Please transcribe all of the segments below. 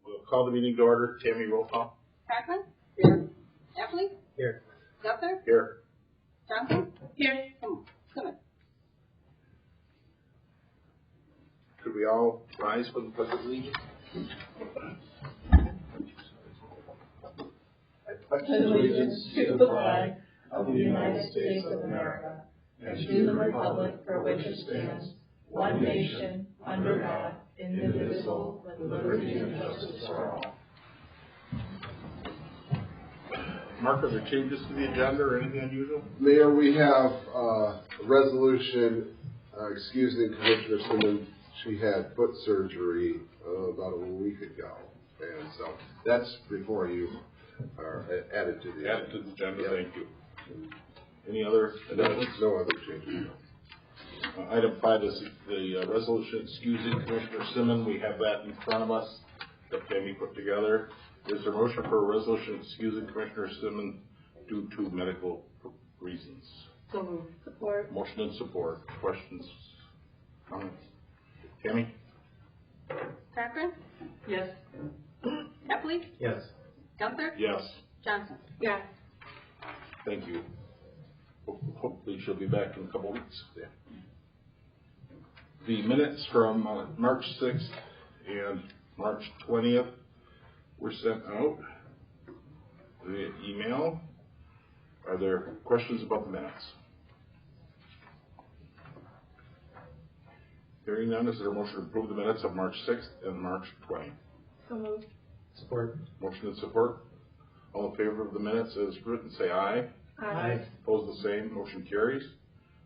We'll call the meeting to order. Tammy, roll call. Crackman? Here. Eppley? Here. Gunther? Here. Johnson? Here. Simmons? Could we all rise for the pledge of allegiance? I pledge allegiance to the flag of the United States of America and to the republic for which it stands, one nation, under God, indivisible, with liberty and justice for all. Mark, are there changes to the agenda or anything unusual? Mayor, we have a resolution excusing Commissioner Simmons. She had foot surgery about a week ago, and so that's before you are added to the Added to the agenda, yep. Thank you. Any other amendments? No other changes. Item 5 is the resolution excusing Commissioner Simmons. We have that in front of us that Tammy put together. Is there a motion for a resolution excusing Commissioner Simmons due to medical reasons? So moved. Support. Motion and support. Questions? Comments? Tammy? Crackman? Yes. Eppley? Yes. Gunther? Yes. Johnson? Yes. Thank you. Hopefully she'll be back in a couple weeks. Yeah. The minutes from March 6th and March 20th were sent out via email. Are there questions about the minutes? Hearing none, is there a motion to approve the minutes of March 6th and March 20th? So moved. Support. Motion and support. All in favor of the minutes as written, say aye. Aye. Opposed, the same. Motion carries.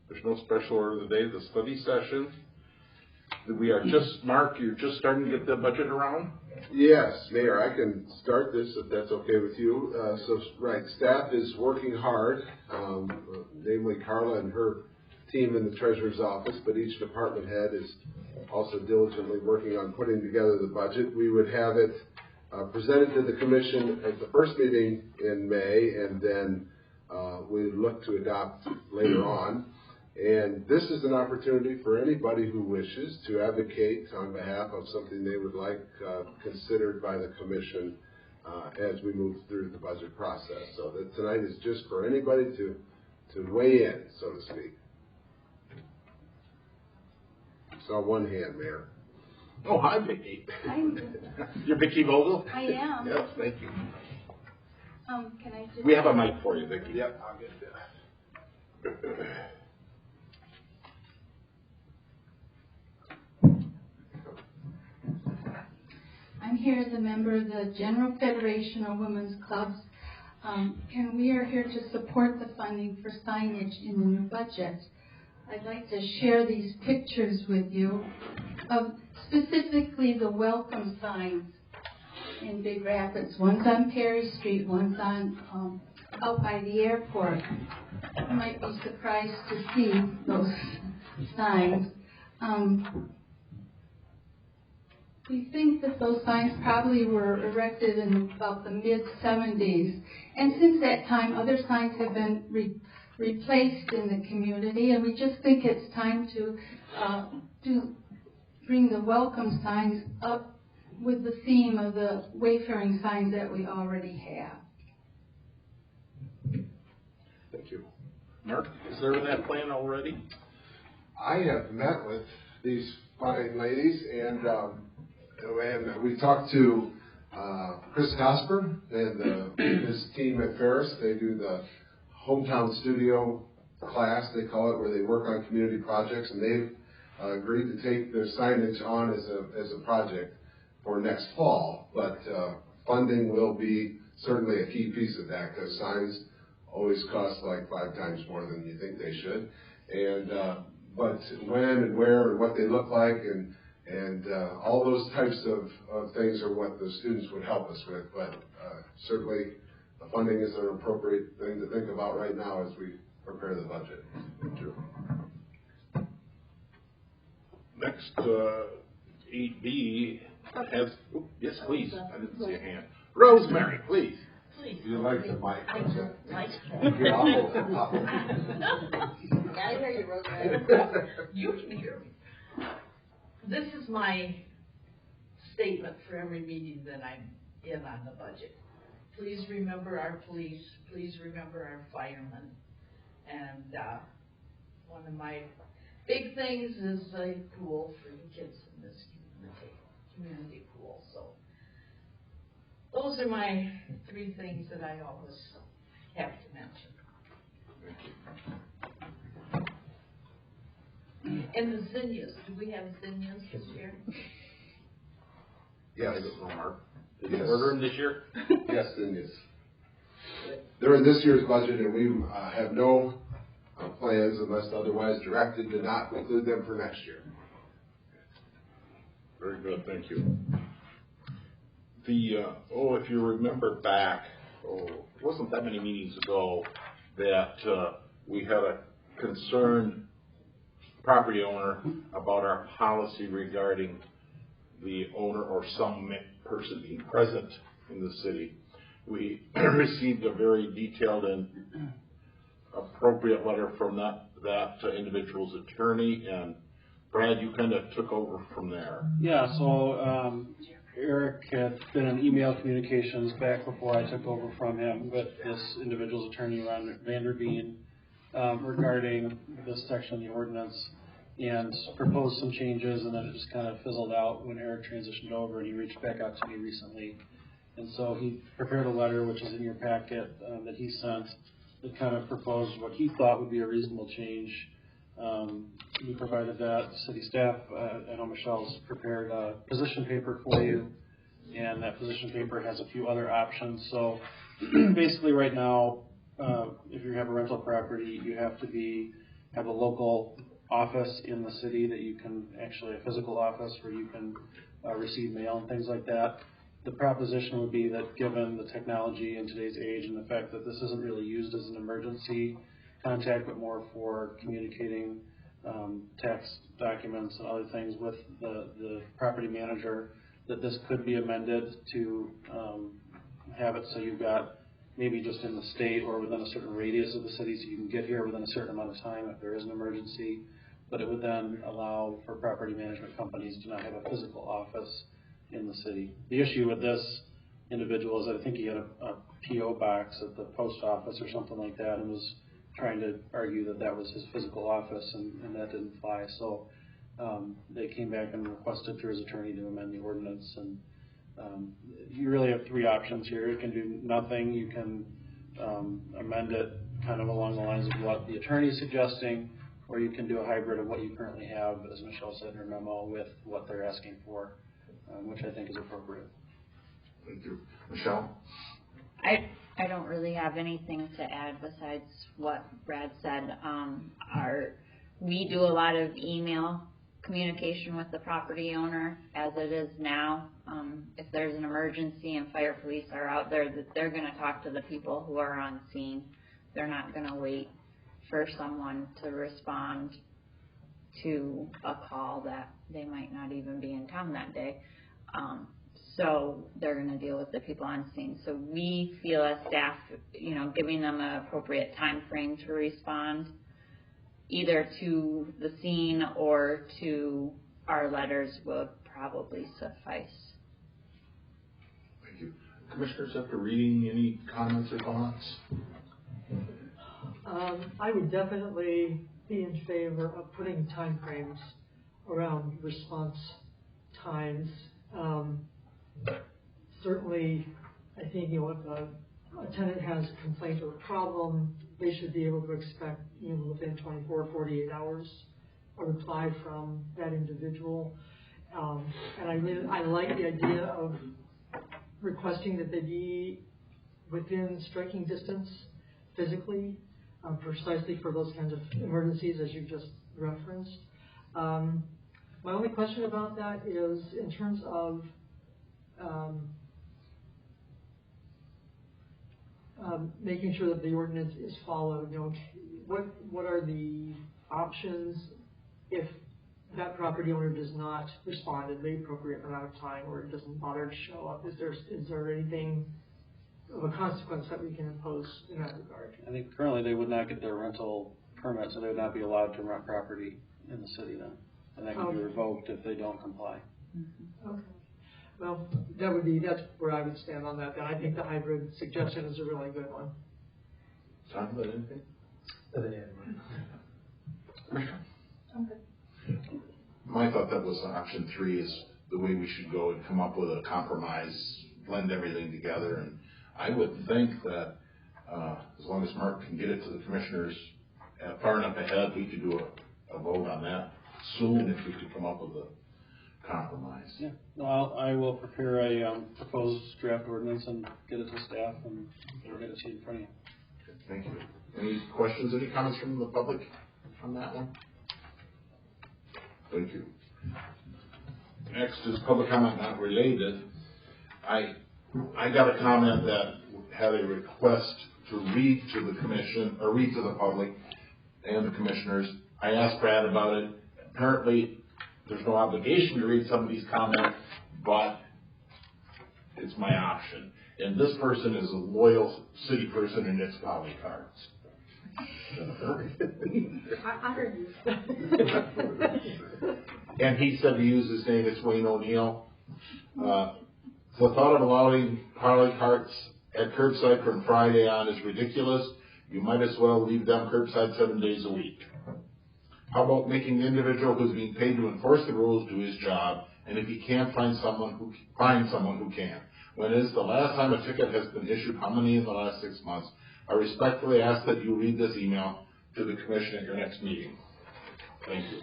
There's no special order of the day. The study session. We are just, Mark, you're just starting to get the budget around? Yes, Mayor, I can start this if that's okay with you. Right, staff is working hard, namely Carla and her team in the treasurer's office, but each department head is also diligently working on putting together the budget. We would have it presented to the commission at the first meeting in May, and then we look to adopt later on. And this is an opportunity for anybody who wishes to advocate on behalf of something they would like considered by the commission as we move through the budget process. So that tonight is just for anybody to weigh in, so to speak. Saw one hand, Mayor. Oh, hi, Vicki. You're Vicki Vogel? I am. Yes, thank you. Can I just... We have a mic for you, Vicki. Yep, I'll get that. I'm here as a member of the General Federation of Women's Clubs, and we are here to support the funding for signage in the new budget. I'd like to share these pictures with you of specifically the welcome signs in Big Rapids. One's on Perry Street, one's on out by the airport. You might be surprised to see those signs. We think that those signs probably were erected in about the mid-70s. And since that time, other signs have been replaced in the community, and we just think it's time to bring the welcome signs up with the theme of the wayfaring signs that we already have. Thank you. Mark, is there that plan already? I have met with these fine ladies, and we talked to Chris Cosper and his team at Ferris. They do the hometown studio class, they call it, where they work on community projects, and they've agreed to take their signage on as a project for next fall. But funding will be certainly a key piece of that, because signs always cost like 5 times more than you think they should. And but when and where and what they look like and all those types of things are what the students would help us with. But certainly the funding is an appropriate thing to think about right now as we prepare the budget. Thank you. Next, 8B has, yes, please. I didn't see a hand. Rosemary, please. You like the mic? I don't like Get off of the top. I hear you, Rosemary. You can hear me. This is my statement for every meeting that I'm in on the budget. Please remember our police, please remember our firemen. And, one of my big things is a pool for the kids in this community pool, so. Those are my 3 things that I always have to mention. And the zinnias, do we have zinnias this year? Yes. I don't know, Mark. Did Yes. you order them this year? Yes, and yes. They're in this year's budget, and we have no plans unless otherwise directed to not include them for next year. Very good, thank you. If you remember back, it wasn't that many meetings ago that we had a concerned property owner about our policy regarding the owner or some person being present in the city. We received a very detailed and appropriate letter from that individual's attorney, and Brad, you kind of took over from there. Yeah, so Eric had been in email communications back before I took over from him with this individual's attorney, Ron Vanderveen, regarding this section of the ordinance, and proposed some changes, and then it just kind of fizzled out when Eric transitioned over, and he reached back out to me recently. And so he prepared a letter, which is in your packet, that he sent, that kind of proposed what he thought would be a reasonable change. We provided that. City staff, I know Michelle's prepared a position paper for you, and that position paper has a few other options. So basically right now, if you have a rental property, you have to have a local office in the city that you can, actually a physical office where you can receive mail and things like that. The proposition would be that given the technology in today's age and the fact that this isn't really used as an emergency contact, but more for communicating text documents and other things with the property manager, that this could be amended to have it so you've got maybe just in the state or within a certain radius of the city, so you can get here within a certain amount of time if there is an emergency. But it would then allow for property management companies to not have a physical office in the city. The issue with this individual is that I think he had a P.O. box at the post office or something like that, and was trying to argue that that was his physical office, and that didn't fly. So they came back and requested through his attorney to amend the ordinance. And you really have 3 options here. You can do nothing. You can amend it kind of along the lines of what the attorney is suggesting, or you can do a hybrid of what you currently have, as Michelle said in her memo, with what they're asking for, which I think is appropriate. Thank you. Michelle? I don't really have anything to add besides what Brad said. We do a lot of email communication with the property owner as it is now. If there's an emergency and fire police are out there, that they're going to talk to the people who are on scene. They're not going to wait for someone to respond to a call that they might not even be in town that day. So they're going to deal with the people on scene. So we feel as staff, giving them an appropriate time frame to respond, either to the scene or to our letters, would probably suffice. Thank you. Commissioners, after reading, any comments or thoughts? I would definitely be in favor of putting time frames around response times. Certainly, I think, if a tenant has a complaint or a problem, they should be able to expect, within 24, 48 hours, a reply from that individual. And I like the idea of requesting that they be within striking distance physically, precisely for those kinds of emergencies as you just referenced. My only question about that is in terms of making sure that the ordinance is followed. What are the options if that property owner does not respond in the appropriate amount of time, or it doesn't bother to show up? Is there anything of a consequence that we can impose in that regard? I think currently they would not get their rental permit, so they would not be allowed to rent property in the city then. And that can be revoked if they don't comply. Okay. Well, that's where I would stand on that. I think the hybrid suggestion is a really good one. Talk about anything? I'm good. My thought that was option 3 is the way we should go and come up with a compromise, blend everything together. And I would think that as long as Mark can get it to the commissioners far enough ahead, we could do a vote on that soon if we could come up with a compromise. Yeah, well, I will prepare a proposed draft ordinance and get it to staff and get it to you in front of you. Thank you. Any questions, any comments from the public on that one? Thank you. Next is public comment not related. I got a comment that had a request to read to the commission, or read to the public and the commissioners. I asked Brad about it. Apparently, there's no obligation to read somebody's comment, but it's my option. And this person is a loyal city person and it's calling cards. I heard you. And he said to use his name, it's Wayne O'Neill. The thought of allowing Harley carts at curbside from Friday on is ridiculous. You might as well leave them curbside 7 days a week. How about making the individual who's being paid to enforce the rules do his job, and if he can't find someone who can? When is the last time a ticket has been issued? How many in the last 6 months? I respectfully ask that you read this email to the commission at your next meeting. Thank you.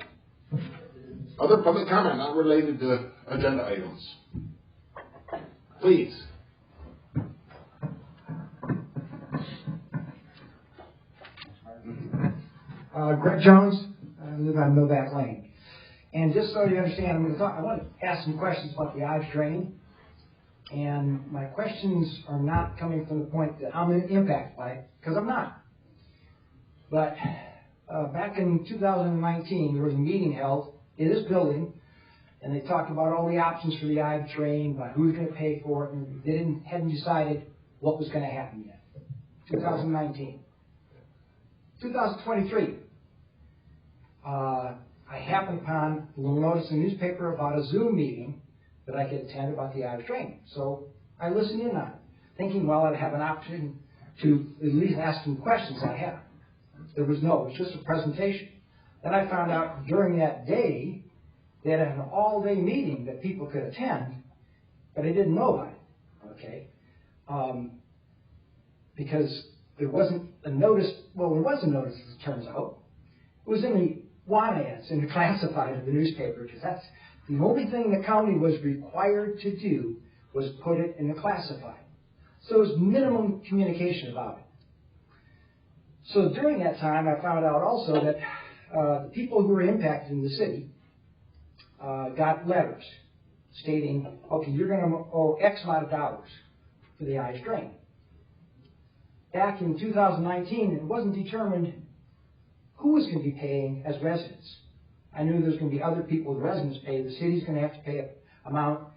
Other public comment not related to agenda items. Please. Greg Jones, I live on Millback Lane. And just so you understand, I want to ask some questions about the Ives drain. And my questions are not coming from the point that I'm impacted by it, because I'm not. But back in 2019, there was a meeting held in this building, and they talked about all the options for the Ives drain, about who's going to pay for it, and they hadn't decided what was going to happen yet. 2019. 2023. I happened upon a little notice in the newspaper about a Zoom meeting that I could attend about the Ives drain. So I listened in on it, thinking, well, I'd have an option to at least ask some questions I have. There was no, it was just a presentation. Then I found out during that day they had an all-day meeting that people could attend, but I didn't know about it, okay? Because there wasn't a notice, well, there was a notice, as it turns out. It was in the want ads, in the classified of the newspaper, because that's the only thing the county was required to do was put it in the classified. So it was minimum communication about it. So during that time, I found out also that the people who were impacted in the city got letters stating, okay, you're going to owe X amount of dollars for the Ives drain. Back in 2019, it wasn't determined who was going to be paying as residents. I knew there was going to be other people with residents pay. The city's going to have to pay an amount.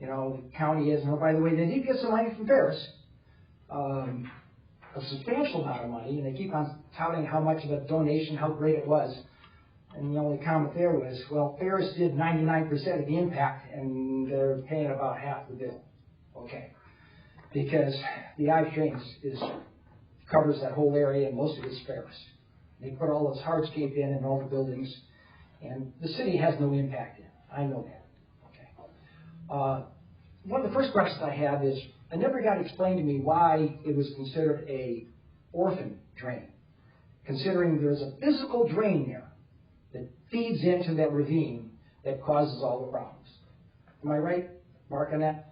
You know, the county is. And oh, by the way, they did get some money from Ferris, a substantial amount of money, and they keep on touting how much of a donation, how great it was. And the only comment there was, well, Ferris did 99% of the impact, and they're paying about half the bill. Okay. Because the Ives drain covers that whole area, and most of it's Ferris. They put all this hardscape in all the buildings, and the city has no impact in it. I know that. Okay. One of the first questions I have is, I never got explained to me why it was considered a orphan drain, considering there's a physical drain there that feeds into that ravine that causes all the problems. Am I right, Mark, on that?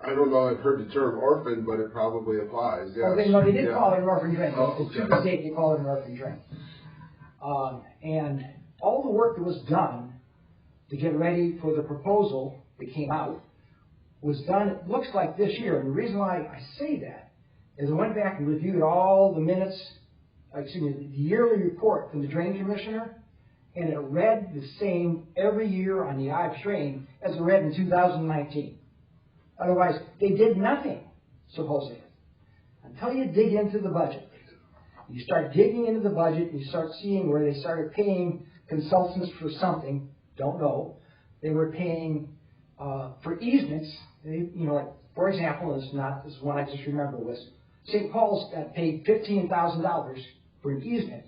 I don't know, I've heard the term orphan, but it probably applies, yes. Oh, they did call it an orphan drain. To this date, they call it an orphan drain. And all the work that was done to get ready for the proposal that came out was done, it looks like this year. And the reason why I say that is I went back and reviewed all the minutes, the yearly report from the drain commissioner, and it read the same every year on the Ives drain as it read in 2019. Otherwise, they did nothing, supposedly, until you dig into the budget. You start digging into the budget, and you start seeing where they started paying consultants for something, don't know. They were paying for easements. Like, for example, this is one I just remember was St. Paul's got paid $15,000 for an easement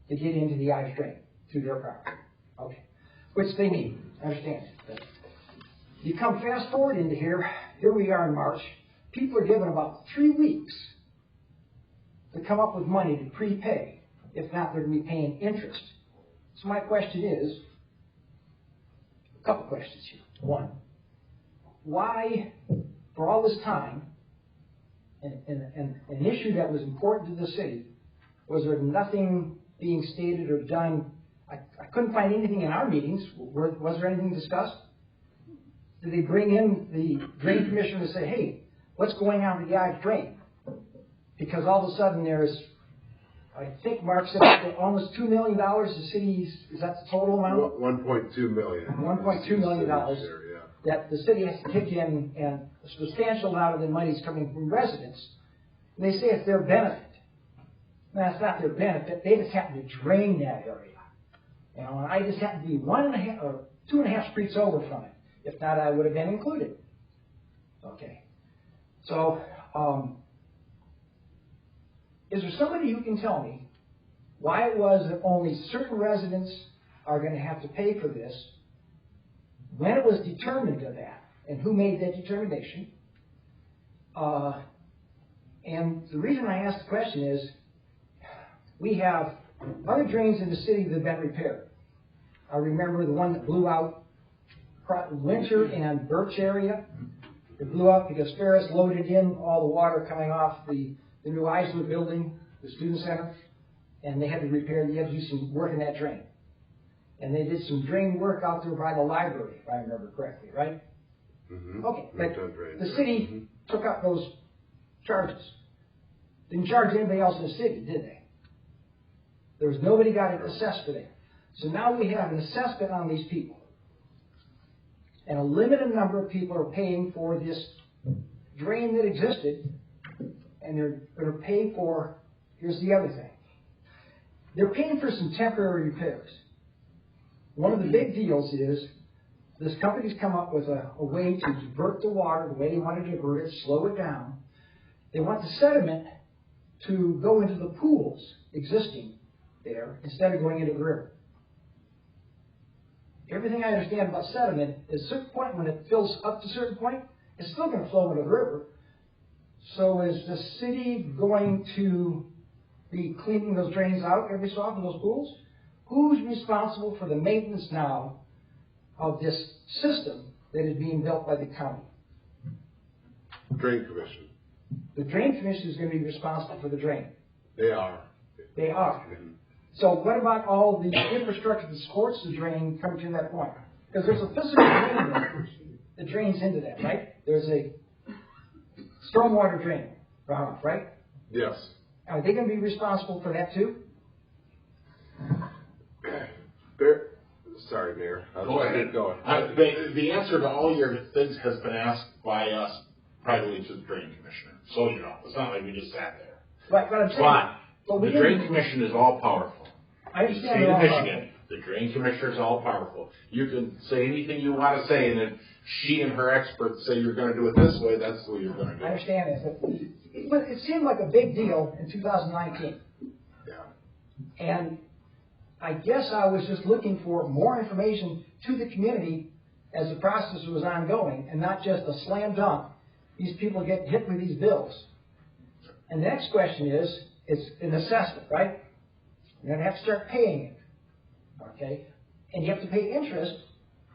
to get into the Irish Drain through their property. Okay, which they need. I understand. But you come fast forward into here. Here we are in March. People are given about 3 weeks to come up with money to prepay. If not, they're going to be paying interest. So my question is, a couple questions here. One, why, for all this time, an issue that was important to the city, was there nothing being stated or done? I couldn't find anything in our meetings. Was there anything discussed? Did they bring in the drain commissioner to say, hey, what's going on with the Irish Drain? Because all of a sudden there's, I think Mark said almost $2 million the city's, is that the total amount? 1.2 million. $1.2 million that the city has to kick in, and a substantial amount of the money is coming from residents. And they say it's their benefit. That's not their benefit. They just happen to drain that area. And I just happen to be 1.5 or 2.5 streets over from it. If not, I would have been included. Okay. So, is there somebody who can tell me why it was that only certain residents are going to have to pay for this, when it was determined of that, and who made that determination? And the reason I ask the question is, we have other drains in the city that have been repaired. I remember the one that blew out Winter and Birch area. It blew out because Ferris loaded in all the water coming off the new Eisler building, the student center, and they had to repair, you had to do some work in that drain. And they did some drain work out there by the library, if I remember correctly, right? Mm-hmm. Okay, but the city took out those charges. Didn't charge anybody else in the city, did they? There was nobody got it assessed for that. So now we have an assessment on these people. And a limited number of people are paying for this drain that existed, and they're going to pay for, here's the other thing. They're paying for some temporary repairs. One of the big deals is this company's come up with a way to divert the water the way they want to divert it, slow it down. They want the sediment to go into the pools existing there instead of going into the river. Everything I understand about sediment, at a certain point when it fills up to a certain point, it's still going to flow into the river. So is the city going to be cleaning those drains out every so often, those pools? Who's responsible for the maintenance now of this system that is being built by the county? Drain Commission. The Drain Commission is going to be responsible for the drain. They are. They are. So what about all the infrastructure that supports the drain coming to that point? Because there's a physical drain there that drains into that, right? There's a stormwater drain runoff, right? Yes. Are they going to be responsible for that too? Sorry, Mayor. Go ahead. Go ahead. The answer to all your things has been asked by us privately to the Drain Commissioner. So you know, it's not like we just sat there. Right, but I'm saying, But the Drain Commission is all powerful. I The understand state they're of all Michigan, the Drain Commissioner is all powerful. You can say anything you want to say, and then she and her experts say you're going to do it this way, that's the way you're going to do I it. understand that, but it seemed like a big deal in 2019. Yeah. And I guess I was just looking for more information to the community as the process was ongoing, and not just a slam dunk. These people get hit with these bills. And the next question is, it's an assessment, right? You're going to have to start paying it, okay? And you have to pay interest.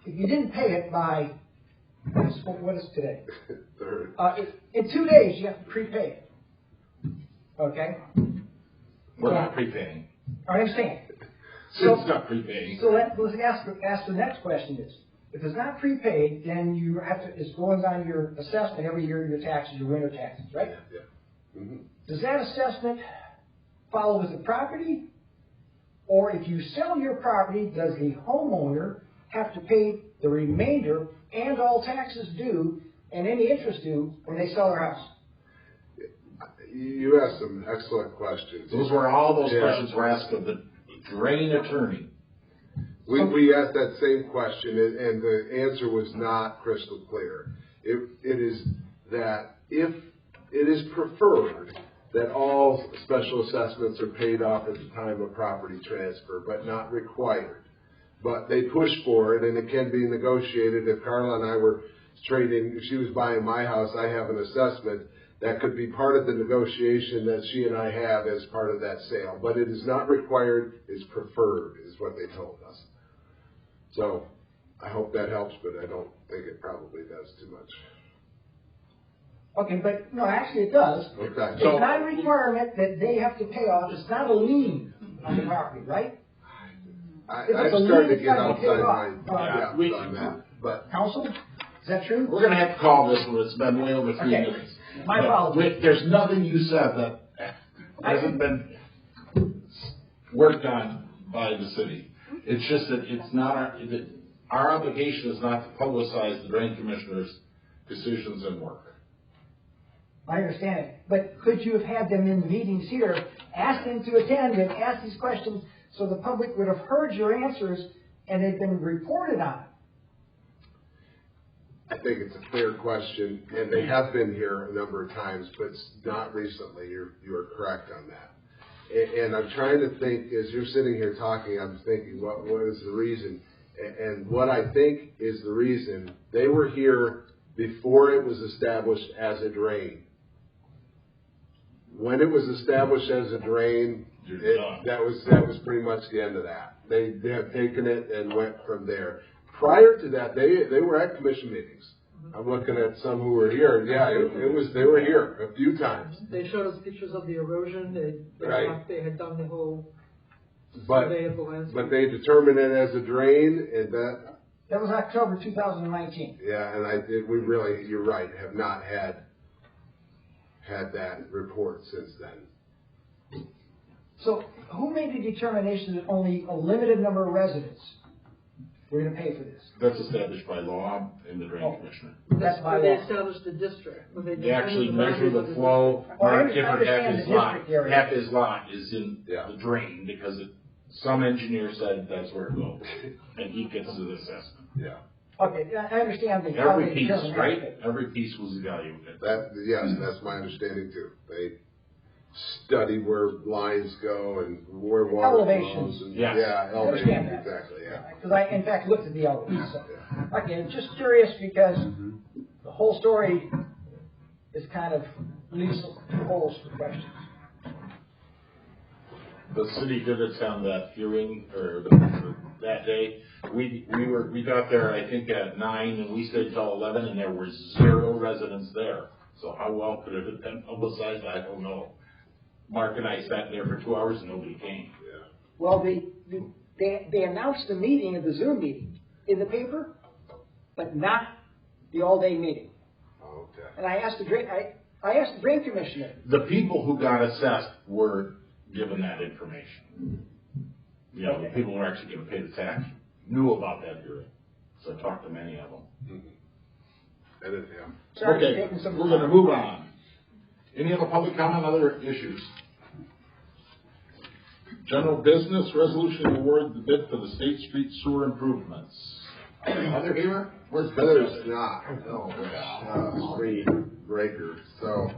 If you didn't pay it by, what is today? Third. In 2 days, you have to prepay it, okay? We're not prepaying. I understand. It's not prepaying. So let's ask the next question is, if it's not prepaid, then you have to, it's going on your assessment every year, your taxes, your winter taxes, right? Yeah. Mm-hmm. Does that assessment follow with the property? Or if you sell your property, does the homeowner have to pay the remainder and all taxes due and any interest due when they sell their house? You asked some excellent questions. Those were, all those Yeah. questions were asked of the drain attorney. We asked that same question, and the answer was not crystal clear. It is that if it is preferred that all special assessments are paid off at the time of property transfer, but not required. But they push for it, and it can be negotiated. If Carla and I were trading, if she was buying my house, I have an assessment, that could be part of the negotiation that she and I have as part of that sale. But it is not required, it's preferred, is what they told us. So I hope that helps, but I don't think it probably does too much. Okay, but no, actually it does. Okay. It's not a requirement that they have to pay off, it's not a lien on the property, right? I If it's a started to lien, get it's gotta be outside paid my off. depth on that, but Counsel, is that true? We're gonna have to call this one, it's been way over 3 Okay. minutes. My But apologies. there's nothing you said that hasn't been worked on by the city. It's just that it's not, our obligation is not to publicize the drain commissioner's decisions and work. I understand it, but could you have had them in the meetings here, asked them to attend and ask these questions so the public would have heard your answers and they've been reported on? I think it's a fair question, and they have been here a number of times, but not recently. You are correct on that. And I'm trying to think, as you're sitting here talking, I'm thinking, what is the reason? And what I think is the reason, they were here before it was established as a drain. When it was established as a drain, that was pretty much the end of that. They have taken it and went from there. Prior to that, they were at commission meetings. I'm looking at some who were here. Yeah, they were here a few times. They showed us pictures of the erosion, Right. they had done the whole But survey of the landscape. but they determined it as a drain, and That was October 2019. yeah, and we really, you're right, have not had that report since then. So who made the determination that only a limited number of residents were going to pay for this? That's established by law and the drain commissioner. That's by When they law. established the district. When They actually determined measure boundaries the of flow. Oh, I Mark Gifford, understand the district area. half his lot is in Yeah. the drain because some engineer said that's where it goes. And he gets the assessment. Yeah, Okay, I understand the. Every piece, right? Every piece was evaluated. yes, that's my understanding too. They study where lines go and where water Elevation. flows. And, Yes. Yeah, I understand elevation, that. exactly, yeah. Because I, in fact, looked at the elements. So. Okay, I'm just curious because the whole story is kind of leaves holes for questions. The city did attend that hearing, or that day. We got there, I think, at 9, and we stayed till 11, and there were 0 residents there. So how well could it have been publicized? I don't know. Mark and I sat there for 2 hours and nobody came. Yeah. Well, they announced the meeting of the Zoom meeting in the paper, but not the all-day meeting. Okay. And I asked the drain commissioner. The people who got assessed were given that information. You know, the people who are actually going to pay the tax knew about that hearing. So I talked to many of them. Anything. Sorry for Okay, taking some we're going to move on. Any other public comment on other issues? General business, resolution to award the bid for the State Street sewer improvements. Other here? Where's There's business? not, no, screen breaker. So,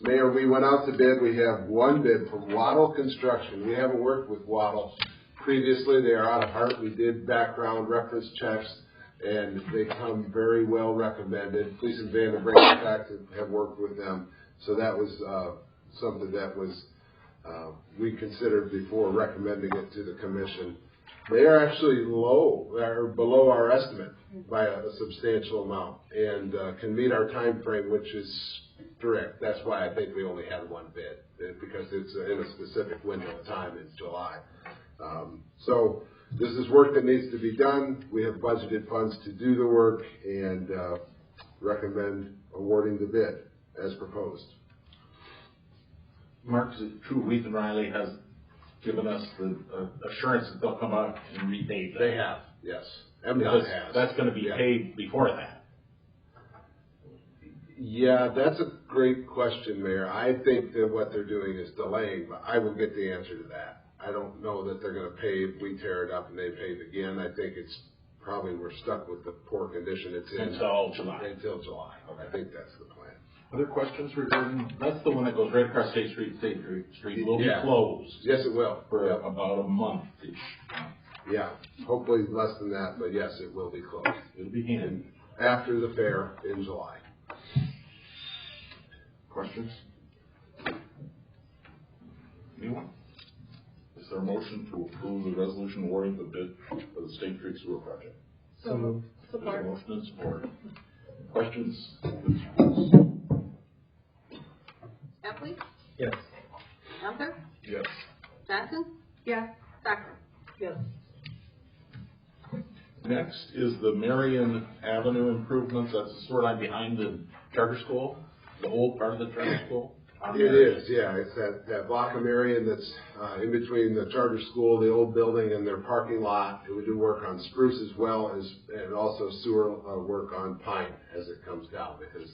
Mayor, we went out to bid, we have one bid from Waddle Construction. We haven't worked with Waddle previously, they are out of Hart. We did background reference checks, and they come very well recommended. Police and Vandenbrink, in fact, have worked with them. So that was something that was we considered before recommending it to the commission. They are actually or below our estimate by a substantial amount, and can meet our time frame, which is strict. That's why I think we only had one bid, because it's in a specific window of time in July. So this is work that needs to be done. We have budgeted funds to do the work, and recommend awarding the bid as proposed. Mark, is it true Wheaton Riley has given us the assurance that they'll come out and repay that? They have, yes. Because MDOT has. that's going to be Yeah. paid before that. Yeah, that's a great question, Mayor. I think that what they're doing is delaying, but I will get the answer to that. I don't know that they're gonna pave, we tear it up and they pave again. I think it's probably we're stuck with the poor condition it's in. Until July. Until July. I think that's the plan. Other questions regarding, that's the one that goes right across State Street. State Street will be Yeah. closed Yes, it will. for Yep. about a month-ish. Yeah, hopefully less than that, but yes, it will be closed. It'll be handy. After the fair in July. Questions? Anyone? Is there a motion to approve the resolution awarding the bid for the State Street Sewer Project? So moved. There's a Support. motion and support. Questions? Epley? Yes. Gunther? Yes. Johnson? Yes. Stockton? Yes. Next is the Marion Avenue improvements. That's the sewer line behind the charter school, the old part of the charter school. It is, yeah. It's that block of Marion that's in between the charter school, the old building, and their parking lot. We do work on Spruce as well as, and also sewer work on Pine as it comes down because,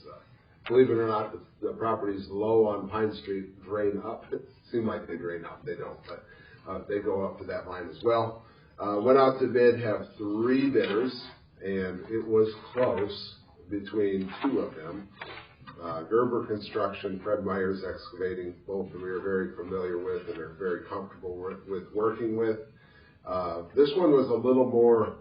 believe it or not, the properties low on Pine Street drain up. It seems like they drain up. They don't, but they go up to that line as well. Went out to bid, have 3 bidders, and it was close between 2 of them. Gerber Construction, Fred Myers Excavating, both we are very familiar with and are very comfortable with working with. This one was a little more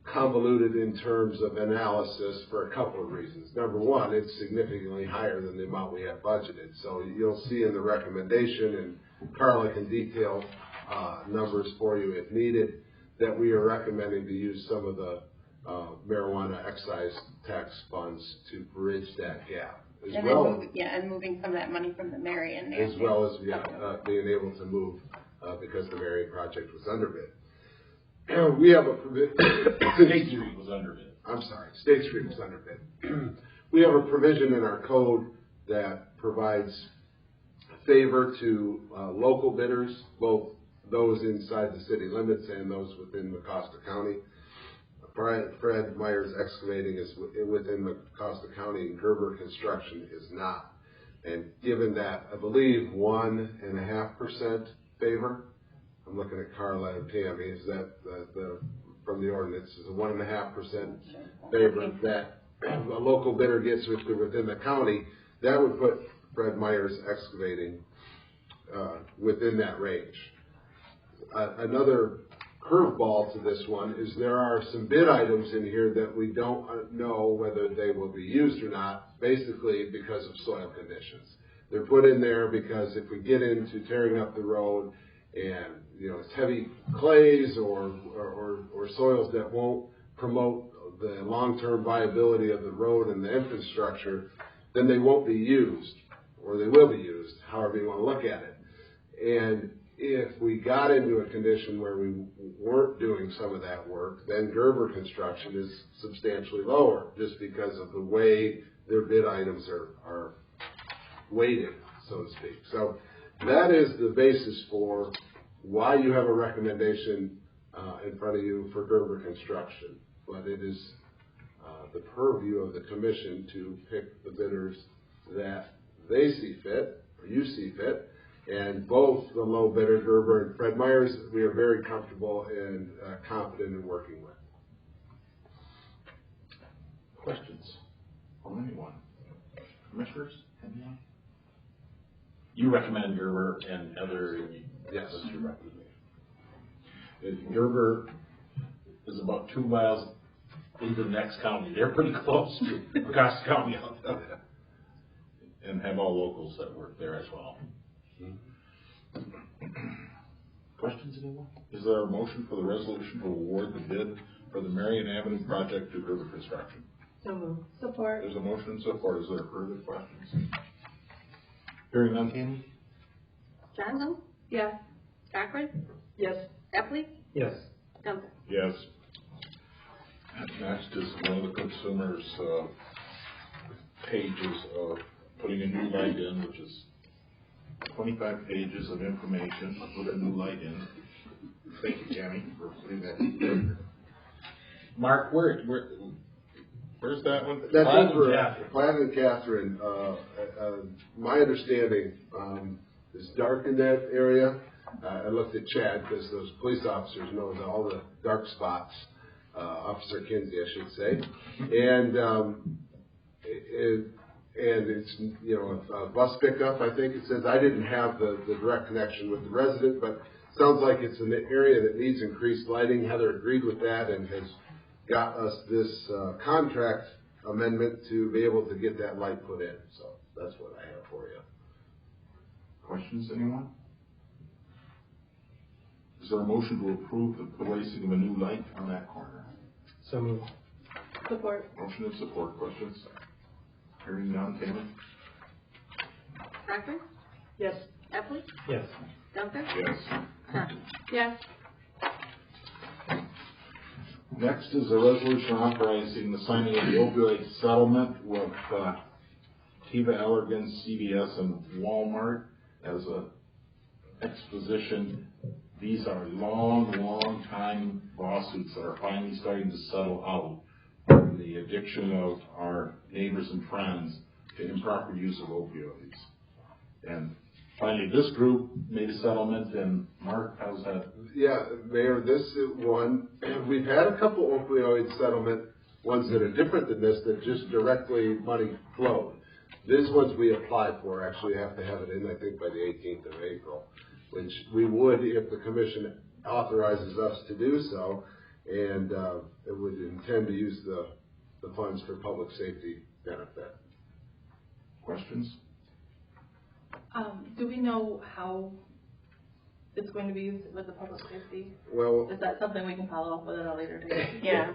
convoluted in terms of analysis for a couple of reasons. Number one, it's significantly higher than the amount we have budgeted. So you'll see in the recommendation, and Carla can detail numbers for you if needed, that we are recommending to use some of the marijuana excise tax funds to bridge that gap. And moving some of that money from the Marion. As well as being able to move because the Marion project was underbid. We have a State Street was underbid. I'm sorry, State Street was underbid. We have a provision in our code that provides favor to local bidders, both those inside the city limits and those within Mecosta County. Fred Myers Excavating is within Mecosta County, and Gerber Construction is not. And given that, I believe 1.5% favor. I'm looking at Carla and Tammy. Is that from the ordinance? Is a 1.5% favor that a local bidder gets within the county? That would put Fred Myers Excavating within that range. Another curveball to this one is there are some bid items in here that we don't know whether they will be used or not, basically because of soil conditions. They're put in there because if we get into tearing up the road and, it's heavy clays or soils that won't promote the long-term viability of the road and the infrastructure, then they won't be used, or they will be used, however you want to look at it. And if we got into a condition where we weren't doing some of that work, then Gerber Construction is substantially lower just because of the way their bid items are weighted, so to speak. So that is the basis for why you have a recommendation in front of you for Gerber Construction. But it is the purview of the commission to pick the bidders that they see fit, or you see fit. And both the low bidder, Gerber and Fred Myers, we are very comfortable and confident in working with. Questions from anyone? Commissioners? Anyone? You recommend Gerber and Heather? Yes. That's your recommendation. Gerber is about 2 miles into the next county. They're pretty close to Mecosta County out there. And have all locals that work there as well. Questions, anyone? Is there a motion for the resolution to award the bid for the Marion Avenue project to Gerber Construction? So moved. Support. There's a motion and support. Is there further questions? Hearing none, Tammy? Johnson? Yes. Cochran? Yes. Epley? Yes. Gunther? Yes. Next is one of the consumers' pages of putting a new light in, which is 25 pages of information to put a new light in. Thank you, Tammy, for putting that in. Mark, Where's that one? That's Platt and over Catherine. Platt and Catherine. My understanding, is dark in that area. I looked at Chad because those police officers know all the dark spots. Officer Kinsey, I should say. And it's, you know, a bus pickup, I think it says. I didn't have the direct connection with the resident, but sounds like it's an area that needs increased lighting. Heather agreed with that and has got us this contract amendment to be able to get that light put in. So that's what I have for you. Questions, anyone? Is there a motion to approve the placing of a new light on that corner? So moved. Support. Motion and support. Questions? Hearing none. Tammy? Packard? Yes. Epley? Yes. Gunther? Yes. Johnson? Yes. Next is a resolution authorizing the signing of the opioid settlement with Teva Allergan, CVS, and Walmart as a exposition. These are long time lawsuits that are finally starting to settle out from the addiction of our neighbors and friends to improper use of opioids. And finally, this group made a settlement, and Mark, how's that? Yeah, Mayor, this one, we've had a couple opioid settlement ones that are different than this, that just directly money flowed. These ones we applied for, actually have to have it in, I think, by the 18th of April, which we would if the commission authorizes us to do so, and it would intend to use the funds for public safety benefit. Questions? Do we know how it's going to be used with the public safety? Well, Is that something we can follow up with at a later date? Yeah,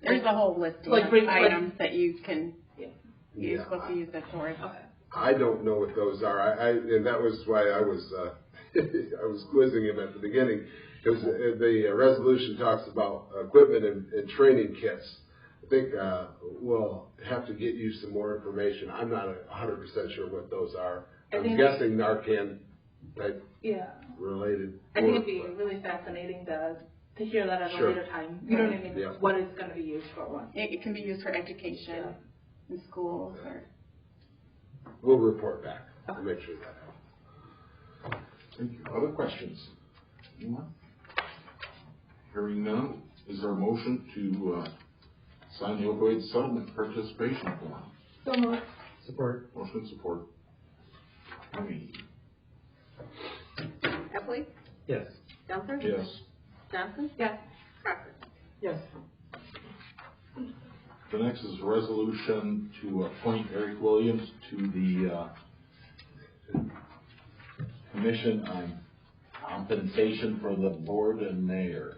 there's a whole listing Like of bring- items that you can, you're yeah, supposed to use it for. Okay. I don't know what those are. And that was why I was I was quizzing him at the beginning, because the resolution talks about equipment and training kits. I think we'll have to get you some more information. I'm not 100% sure what those are. I'm guessing Narcan type related. I think it'd be really fascinating to hear that at a later time. You know what I mean? Yeah. What it's going to be used for. One. It can be used for education in schools or. We'll report back to make sure that happens. Thank you. Other questions? Anyone? Hearing none, is there a motion to sign the opioid settlement participation form? So moved. Support. Motion support. Tammy? Epley? Yes. Gunther? Yes. Johnson? Yes. Packard? Yes. The next is a resolution to appoint Eric Williams to the Commission on Compensation for the Board and Mayor.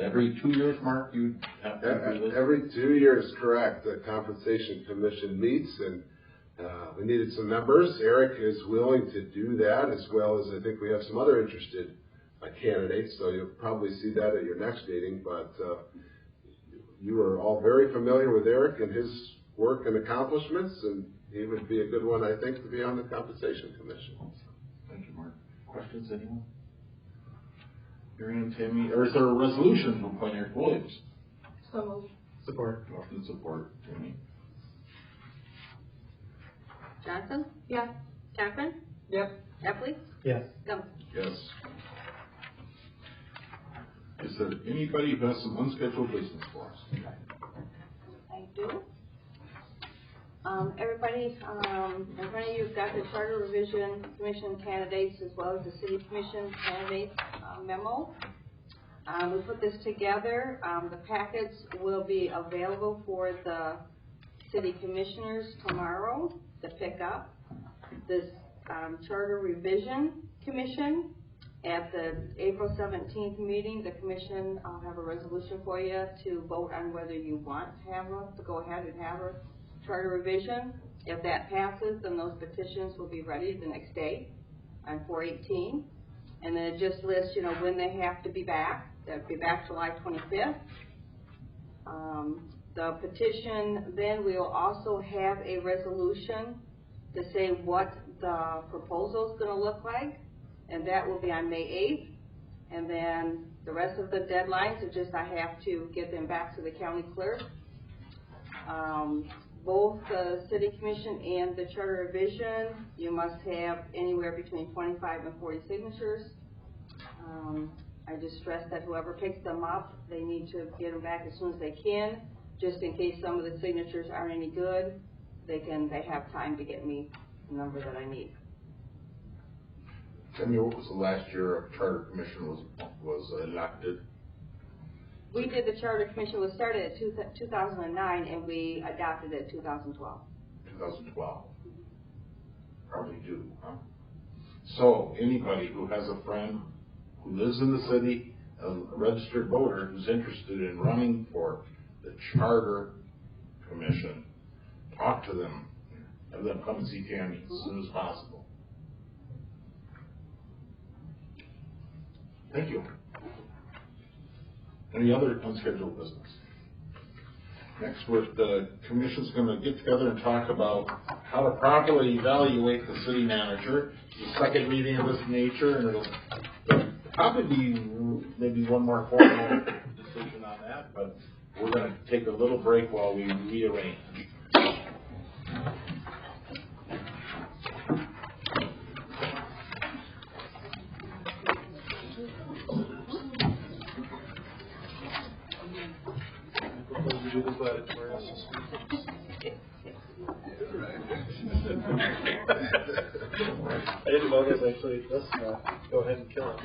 Every 2 years, Mark, you have to do this? Every 2 years, correct. The Compensation Commission meets, and we needed some members. Eric is willing to do that, as well as I think we have some other interested candidates, so you'll probably see that at your next meeting. But you are all very familiar with Eric and his work and accomplishments, and he would be a good one, I think, to be on the Compensation Commission. Thank you, Mark. Questions, anyone? Hearing and Tammy, or is there a resolution to appoint Eric Williams? So moved. Support. Motion support. Tammy? Johnson? Yes. Packard? Yep. Epley? Yes. Gunther? Yes. Is there anybody who has some unscheduled business for us? I do. Everybody, in front of you, you've got the Charter Revision Commission candidates as well as the City Commission candidates memo. We put this together. The packets will be available for the City Commissioners tomorrow to pick up. This Charter Revision Commission, at the April 17th meeting, the Commission will have a resolution for you to vote on whether you want to go ahead and have a charter revision. If that passes, then those petitions will be ready the next day on 4/18. And then it just lists, when they have to be back. They'll be back July 25th. The petition, then we'll also have a resolution to say what the proposal is going to look like, and that will be on May 8th. And then the rest of the deadlines are just I have to get them back to the county clerk. Both the city commission and the charter revision, you must have anywhere between 25 and 40 signatures. I just stress that whoever picks them up, they need to get them back as soon as they can, just in case some of the signatures aren't any good. They have time to get me the number that I need. Tell me, what was the last year a charter commission was elected? We did the charter commission, was started at 2009, and we adopted it 2012. 2012. Probably do, huh? So anybody who has a friend who lives in the city, a registered voter who's interested in running for the charter commission, talk to them, have them come and see Tammy as soon as possible. Thank you. Any other unscheduled business? Next, the commission's going to get together and talk about how to properly evaluate the city manager. It's the second meeting of this nature, and it'll probably be maybe one more formal decision on that, but we're going to take a little break while we rearrange. I didn't know this actually. Let's go ahead and kill it.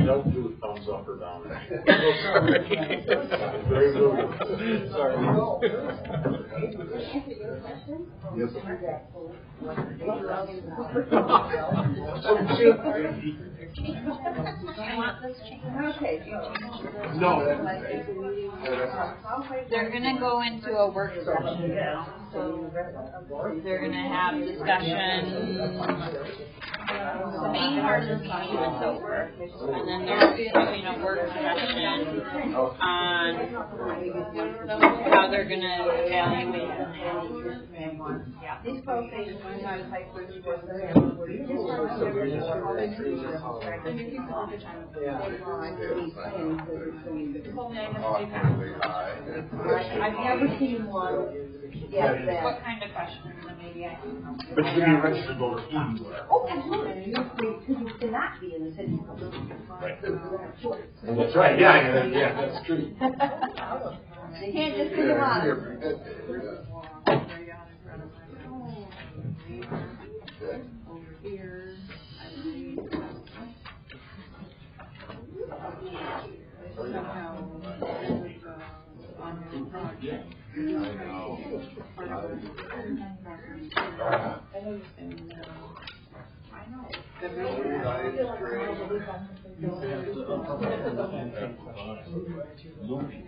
Don't do thumbs up or down. Very rude. Sorry. Yes, sir. No. They're gonna go into a work session now, so they're gonna have discussion. The main part of the meeting is over, and then they're doing a work session on how they're gonna evaluate it. These qualifications are not as high as you were I've never seen one. What kind of questions, maybe I can. But you can be a registered voter anywhere. Oh, absolutely. You cannot be in the city. Right. That's right, yeah, that's true. You can't just pick them out.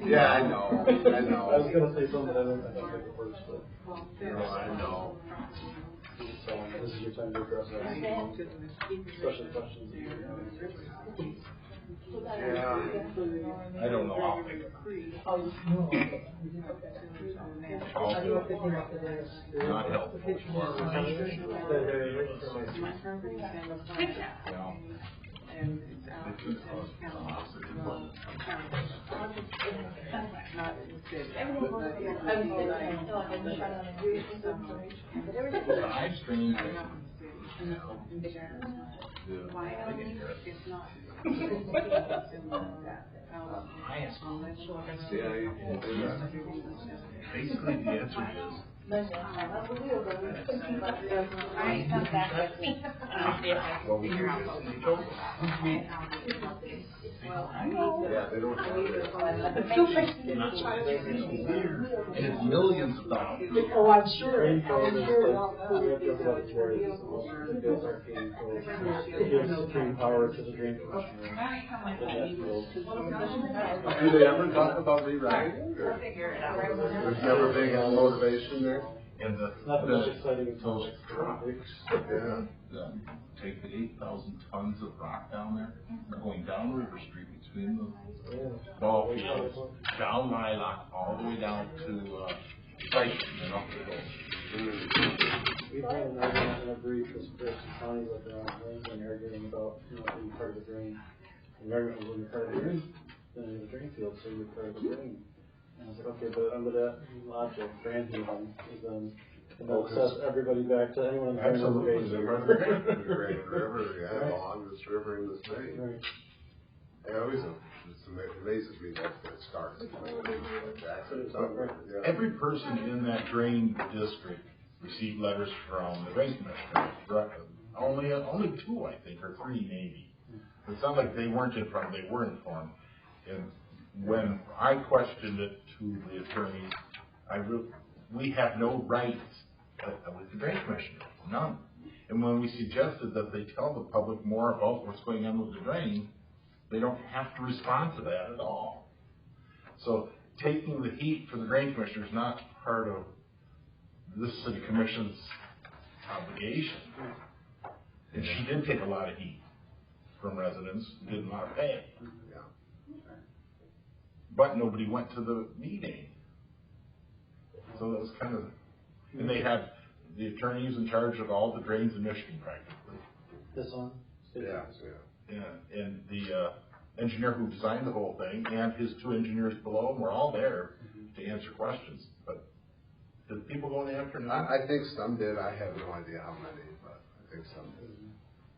Yeah, I know. I was gonna say something, I don't think it works, but. I know. So this is your time to address that. Special questions. Yeah. I don't know how big. Not helpful. Basically, the answer is. Alright, come back with me. I'll see if I can figure out what we told. Yeah, they don't have And it's millions of dollars. Oh, I'm sure. Drain power to the drain commissioner. Do they ever talk about rewriting? We'll figure it out. There's never been a motivation there? And Not the most exciting until those trucks, take the 8,000 tons of rock down there, they're going down River Street between the ball fields, down Lilac, all the way down to, Dyson and up the hill. We've had an argument in a brief with Chris County with Wednesday arguing about, being part of the drain. And the argument was when you're part of the drain, then you're the drain field, so you're part of the drain. And I was like, okay, but under that logic, Grand Haven is then, and they'll assess everybody back to anyone in the Absolutely. Grand Grand River, yeah, the longest river in the state. Right. Yeah, it amazes me that starts. Like Jackson, yeah. Every person in that drain district received letters from the drain commissioner. Only 2, I think, or 3 maybe. It's not like they weren't informed, they were informed. And when I questioned it to the attorneys, we have no rights with the drain commissioner, none. And when we suggested that they tell the public more about what's going on with the drain, they don't have to respond to that at all. So taking the heat for the drain commissioner is not part of this city commission's obligation. And she did take a lot of heat from residents who didn't want to pay. Yeah. But nobody went to the meeting. So that was kind of, and they had the attorneys in charge of all the drains in Michigan practically. This one? Yeah. Yeah, and the engineer who designed the whole thing and his 2 engineers below him were all there to answer questions. But did people go in the afternoon? I think some did. I have no idea how many, but I think some did.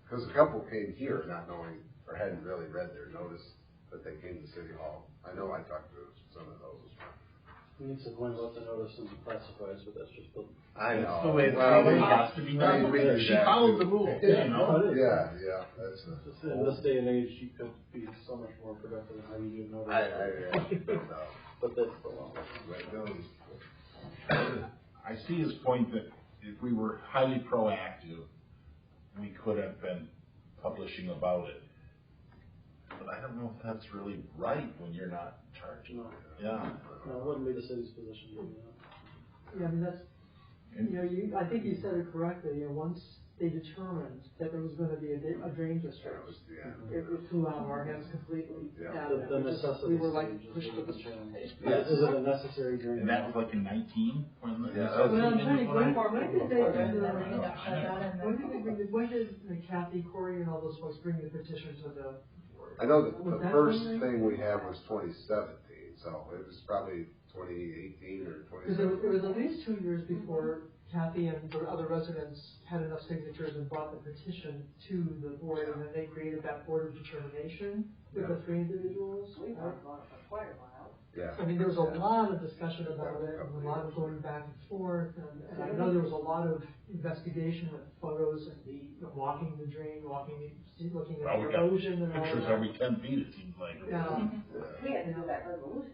Because a couple came here not knowing or hadn't really read their notice that they came to City Hall. I know I talked to some of those as well. We need to point out the notice and classifies, but that's just the. I know. So it has to be done. She followed the rules, you know? Yeah, that's In this day and age, you could be so much more productive than how you do notice. But that's the law. I see his point that if we were highly proactive, we could have been publishing about it. But I don't know if that's really right when you're not charging. No. Yeah. No, it wouldn't be the city's position to do that. Yeah, I mean, that's, I think you said it correctly, once they determined that there was gonna be a drain district, it flew out of our hands completely. Yeah. And The necessity. we were like stage pushed is to the what change. side. Is it a necessary drain? And that was like in 19 when the. Yeah. Well, I'm trying to think, when did they, I when did Kathy, Corey, and all those folks bring the petition to the board? I know that Was the that first when thing we had was 2017, so it was probably 2018 or Because 2017. it was at least 2 years before Kathy and the other residents had enough signatures and brought the petition to the board, and then they created that board of determination with the 3 individuals. We've worked on it for quite a while. Yeah. I mean, there was a lot of discussion about it, and a lot of going back and forth, and I know there was a lot of investigation with photos and walking the drain, looking at Well, the we got erosion and all pictures that. every 10 feet, it seems like. Yeah, We had to do that resolution.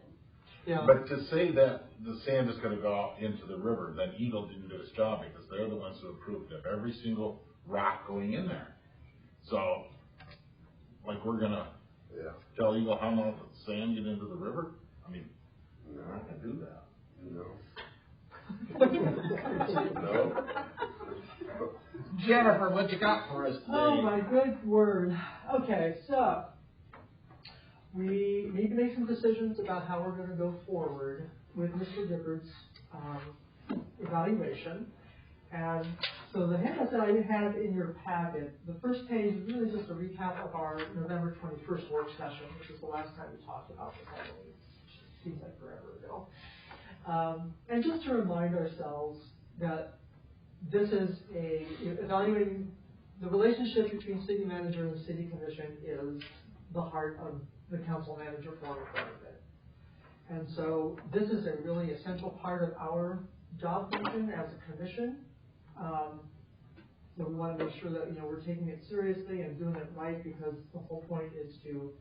yeah. But to say that the sand is gonna go out into the river, then Eagle didn't do its job because they're the ones who approved of every single rock going in there. So, like, we're gonna Yeah. tell Eagle how much sand get into the river? I mean, No. we're not gonna do that. No. No. Jennifer, what you got for us today? Oh, my good word. Okay, so, we need to make some decisions about how we're gonna go forward with Mr. Dippert's, evaluation. And so the handouts that I have in your packet, the first page is really just a recap of our November 21st work session, which is the last time we talked about this, I believe. Seems like forever ago. And just to remind ourselves that this is evaluating the relationship between city manager and city commission is the heart of the council manager form of it. And so this is a really essential part of our job function as a commission. So we want to make sure that, we're taking it seriously and doing it right, because the whole point is to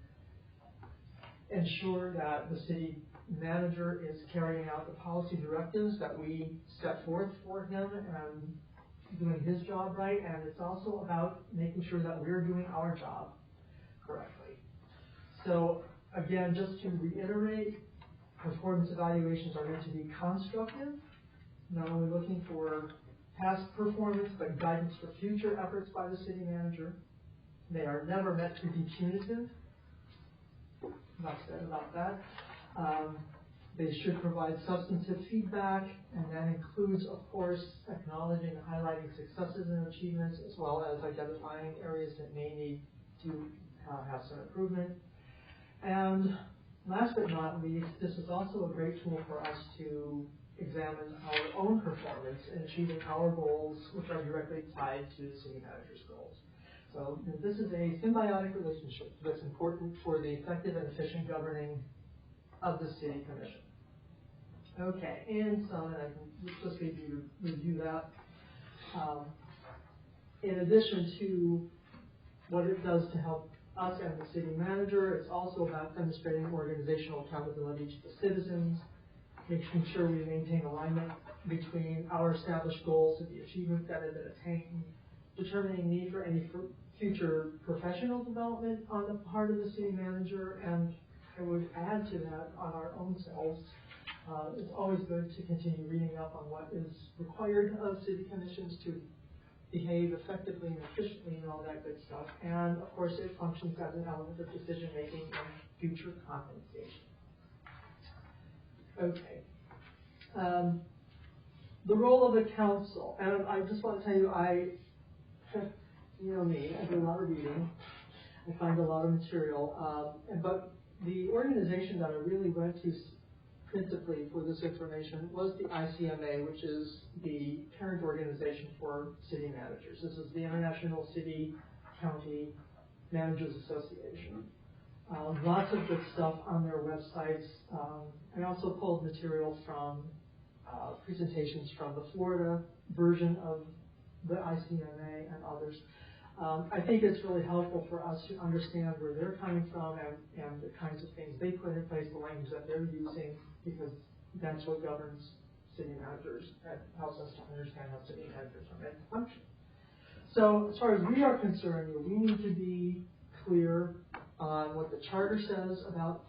ensure that the city manager is carrying out the policy directives that we set forth for him and doing his job right. And it's also about making sure that we're doing our job correctly. So again, just to reiterate, performance evaluations are meant to be constructive, not only looking for past performance, but guidance for future efforts by the city manager. They are never meant to be punitive. Enough said about that. They should provide substantive feedback, and that includes, of course, acknowledging and highlighting successes and achievements, as well as identifying areas that may need to have some improvement. And last but not least, this is also a great tool for us to examine our own performance in achieving our goals, which are directly tied to the city manager's goals. So this is a symbiotic relationship that's important for the effective and efficient governing of the city commission. Okay, and so I can just review that. In addition to what it does to help us and the city manager, it's also about demonstrating organizational accountability to the citizens, making sure we maintain alignment between our established goals and the achievements that have been attained, determining need for any future professional development on the part of the city manager, and I would add to that on our own selves. It's always good to continue reading up on what is required of city commissions to behave effectively and efficiently and all that good stuff. And of course, it functions as an element of decision making and future compensation. Okay. The role of the council, and I just want to tell you, you know me, I do a lot of reading. I find a lot of material, but the organization that I really went to principally for this information was the ICMA, which is the parent organization for city managers. This is the International City County Managers Association. Lots of good stuff on their websites. I also pulled material from presentations from the Florida version of the ICMA and others. I think it's really helpful for us to understand where they're coming from and the kinds of things they put in place, the language that they're using, because that's what governs city managers and helps us to understand how city managers are meant to function. So as far as we are concerned, we need to be clear on what the charter says about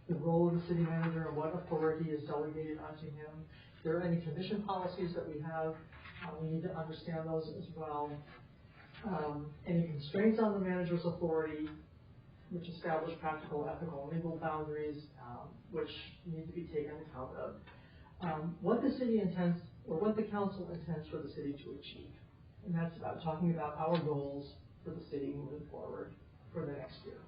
the role of the city manager and what authority is delegated onto him. If there are any commission policies that we have, we need to understand those as well. Any constraints on the manager's authority, which establish practical, ethical, and legal boundaries, which need to be taken account of. What the city intends, or what the council intends for the city to achieve. And that's about talking about our goals for the city moving forward for the next year.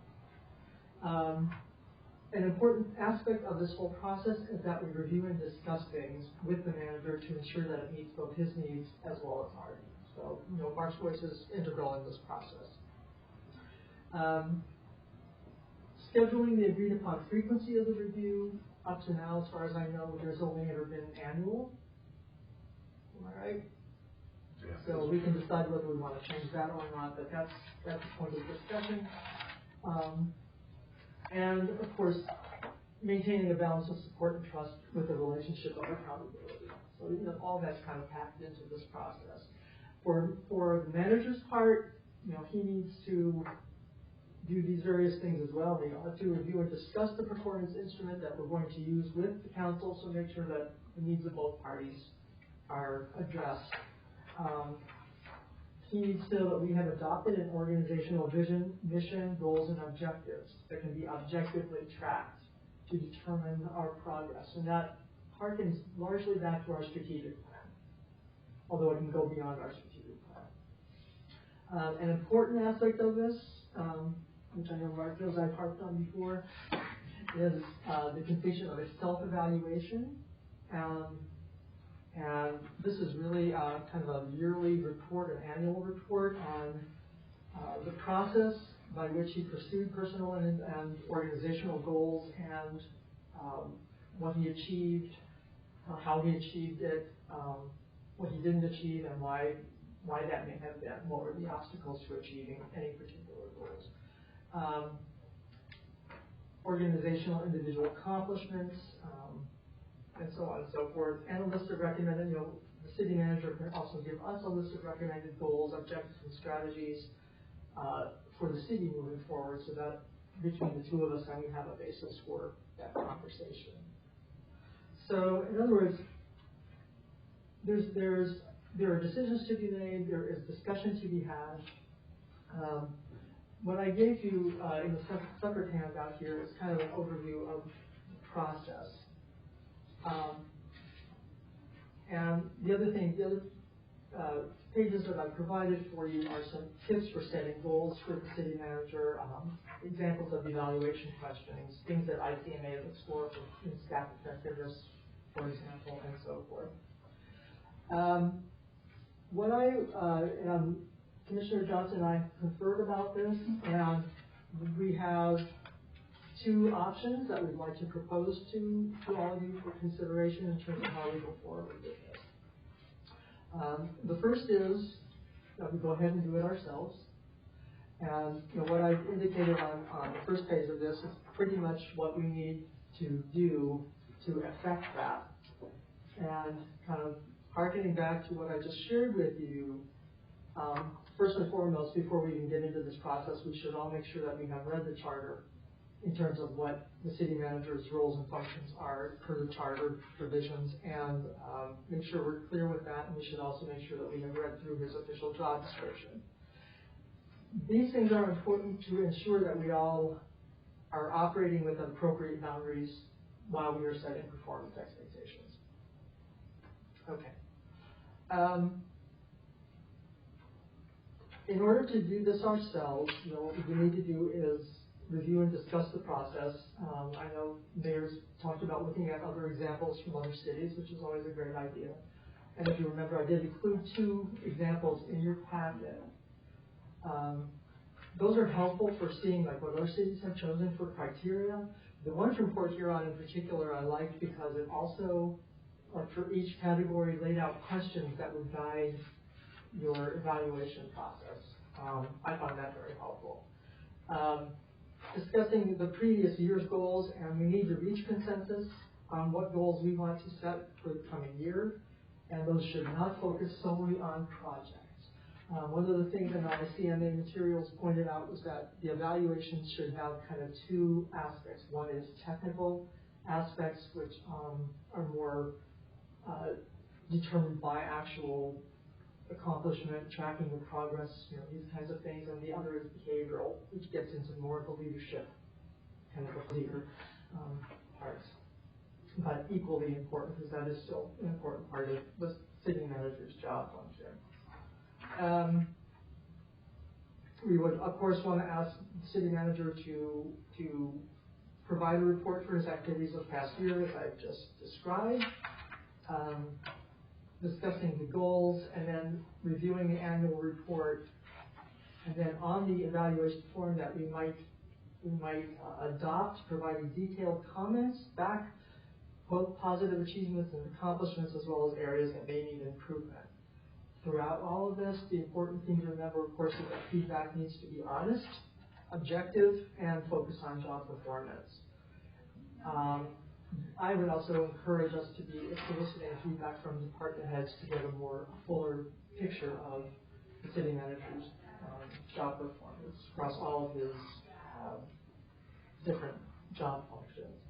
An important aspect of this whole process is that we review and discuss things with the manager to ensure that it meets both his needs as well as our needs. So, Mark's voice is integral in this process. Scheduling the agreed upon frequency of the review. Up to now, as far as I know, there's only ever been annual. Am I right? Yeah. So we can decide whether we want to change that or not, but that's the point of discussion. And of course, maintaining a balance of support and trust with the relationship of accountability. So all that's kind of packed into this process. For the manager's part, he needs to do these various things as well. They ought to review and discuss the performance instrument that we're going to use with the council, so make sure that the needs of both parties are addressed. He needs to know that we have adopted an organizational vision, mission, goals, and objectives that can be objectively tracked to determine our progress. And that harkens largely back to our strategic plan, although it can go beyond our strategic plan. An important aspect of this, which I know Mark knows I've harped on before, is the completion of a self-evaluation. And this is really kind of a yearly report, an annual report on the process by which he pursued personal and organizational goals and what he achieved, how he achieved it, what he didn't achieve, and why that may have been. What were the obstacles to achieving any particular goals? Organizational individual accomplishments, and so on and so forth, and a list of recommended, the city manager can also give us a list of recommended goals, objectives, and strategies for the city moving forward, so that between the two of us, then we have a basis for that conversation. So, in other words, there are decisions to be made, there is discussion to be had. What I gave you in the separate handout here is kind of an overview of the process. And the other pages that I provided for you are some tips for setting goals for the city manager, examples of evaluation questionings, things that ICMA has explored in staff effectiveness, for example, and so forth. Commissioner Johnson and I conferred about this, and we have two options that we'd like to propose to all of you for consideration in terms of how we go forward with this. The first is that we go ahead and do it ourselves. And what I've indicated on the first page of this is pretty much what we need to do to affect that. And kind of harkening back to what I just shared with you, first and foremost, before we even get into this process, we should all make sure that we have read the charter in terms of what the city manager's roles and functions are per the charter provisions, and make sure we're clear with that, and we should also make sure that we have read through his official job description. These things are important to ensure that we all are operating with appropriate boundaries while we are setting performance expectations. Okay. In order to do this ourselves, what we need to do is review and discuss the process. I know Mayor's talked about looking at other examples from other cities, which is always a great idea. And if you remember, I did include two examples in your packet. Those are helpful for seeing like what other cities have chosen for criteria. The one from Port Huron in particular I liked because it also, like for each category, laid out questions that would guide your evaluation process. I found that very helpful. Discussing the previous year's goals, and we need to reach consensus on what goals we want to set for the coming year, and those should not focus solely on projects. One of the things in the ICMA materials pointed out was that the evaluations should have kind of two aspects. One is technical aspects, which are more determined by actual accomplishment, tracking the progress, these kinds of things, and the other is behavioral, which gets into more of the leadership kind of leader parts. But equally important, because that is still an important part of the city manager's job function. We would, of course, want to ask the city manager to provide a report for his activities of past year, as I've just described. Discussing the goals, and then reviewing the annual report, and then on the evaluation form that we might adopt, providing detailed comments back, both positive achievements and accomplishments, as well as areas that may need improvement. Throughout all of this, the important thing to remember, of course, is that feedback needs to be honest, objective, and focus on job performance. I would also encourage us to be soliciting feedback from department heads to get a fuller picture of the city manager's job performance across all of his different job functions.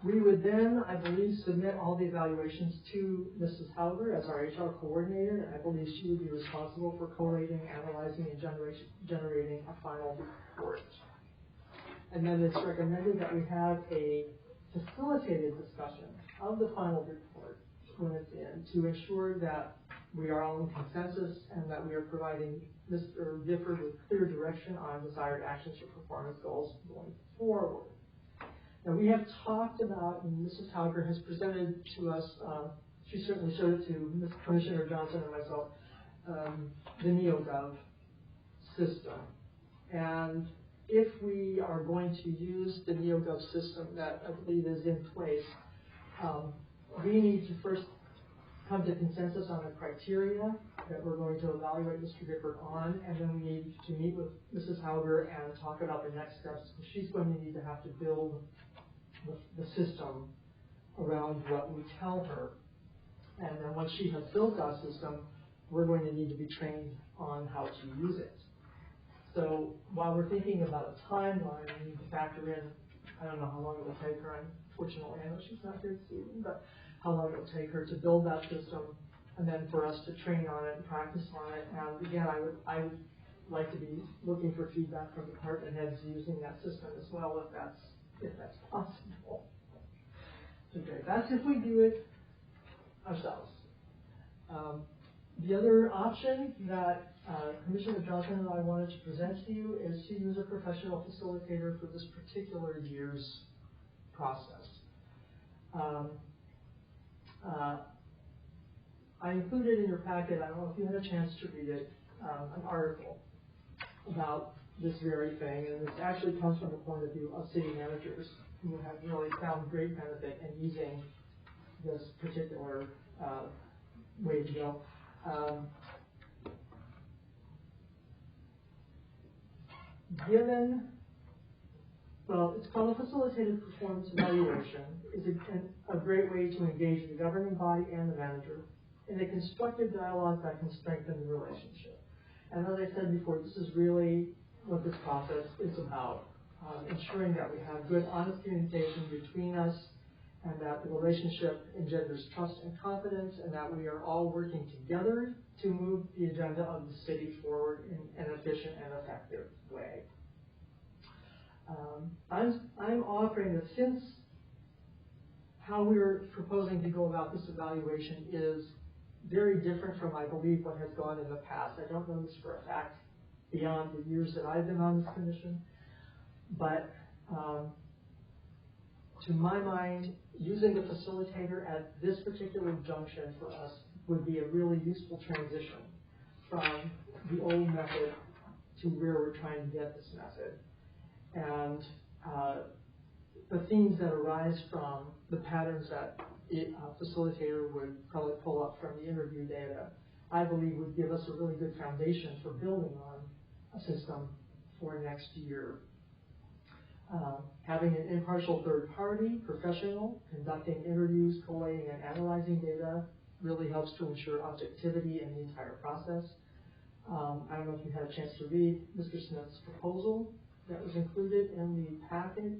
We would then, I believe, submit all the evaluations to Mrs. Hauger as our HR coordinator, and I believe she would be responsible for collating, analyzing, and generating a final report. And then it's recommended that we have a facilitated discussion of the final report when it's in, to ensure that we are all in consensus and that we are providing Mr. Gifford with clear direction on desired actions for performance goals going forward. Now, we have talked about, and Mrs. Hauger has presented to us, she certainly showed it to Commissioner Johnson and myself, the NeoGov system. And if we are going to use the NeoGov system that I believe is in place, we need to first come to consensus on the criteria that we're going to evaluate Mr. Gifford on, and then we need to meet with Mrs. Hauger and talk about the next steps. She's going to need to have to build the system around what we tell her. And then once she has built that system, we're going to need to be trained on how to use it. So while we're thinking about a timeline, we need to factor in, I don't know how long it will take her. Unfortunately, I know she's not here this evening, but how long it will take her to build that system, and then for us to train on it and practice on it. And again, I would like to be looking for feedback from department heads using that system as well, if that's possible. Okay, that's if we do it ourselves. The other option that Commissioner Johnson and I wanted to present to you is to use a professional facilitator for this particular year's process. I included in your packet, I don't know if you had a chance to read it, an article about this very thing, and it actually comes from the point of view of city managers who have really found great benefit in using this particular way to go. It's called a facilitated performance evaluation. It's a great way to engage the governing body and the manager in a constructive dialogue that can strengthen the relationship. And as I said before, this is really what this process is about, ensuring that we have good, honest communication between us and that the relationship engenders trust and confidence, and that we are all working together to move the agenda of the city forward in an efficient and effective way. I'm offering that since how we're proposing to go about this evaluation is very different from, I believe, what has gone in the past. I don't know this for a fact beyond the years that I've been on this commission, but to my mind, using the facilitator at this particular junction for us would be a really useful transition from the old method to where we're trying to get this method. And the themes that arise from the patterns that a facilitator would probably pull up from the interview data, I believe would give us a really good foundation for building on a system for next year. Having an impartial third party, professional, conducting interviews, collating and analyzing data really helps to ensure objectivity in the entire process. I don't know if you had a chance to read Mr. Smith's proposal that was included in the packet.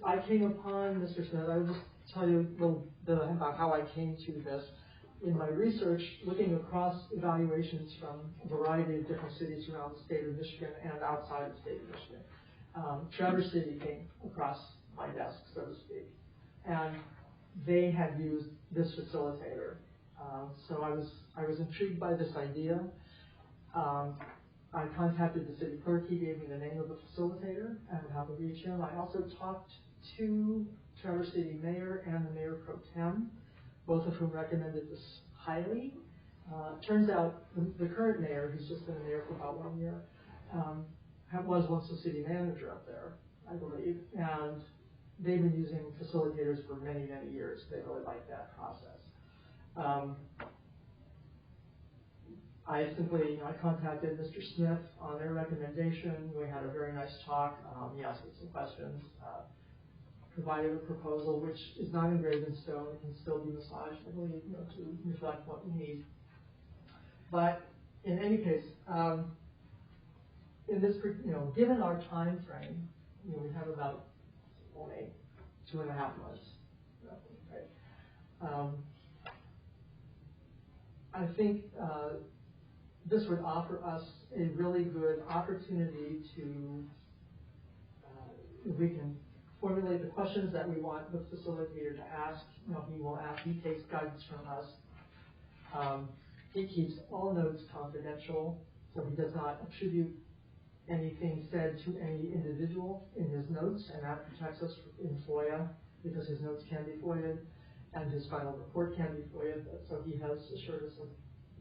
I came upon Mr. Smith. I will just tell you a little bit about how I came to this. In my research, looking across evaluations from a variety of different cities around the state of Michigan and outside the state of Michigan, Traverse City came across my desk, so to speak, and they had used this facilitator. So I was intrigued by this idea. I contacted the city clerk. He gave me the name of the facilitator and how to reach him. I also talked to Traverse City Mayor and the Mayor Pro Tem, both of whom recommended this highly. Turns out the current mayor, who's just been a mayor for about 1 year, was once the city manager up there, I believe, and they've been using facilitators for many, many years. They really like that process. I contacted Mr. Smith on their recommendation. We had a very nice talk. He asked me some questions, provided a proposal, which is not engraved in stone. It can still be massaged, I believe, to reflect what we need. But in any case, in this, given our time frame, we have about only 2.5 months, right? I think this would offer us a really good opportunity to, if we can formulate the questions that we want the facilitator to ask. He takes guidance from us. He keeps all notes confidential, so he does not attribute anything said to any individual in his notes, and that protects us in FOIA because his notes can be FOIA'd and his final report can be FOIA'd. So he has assured us of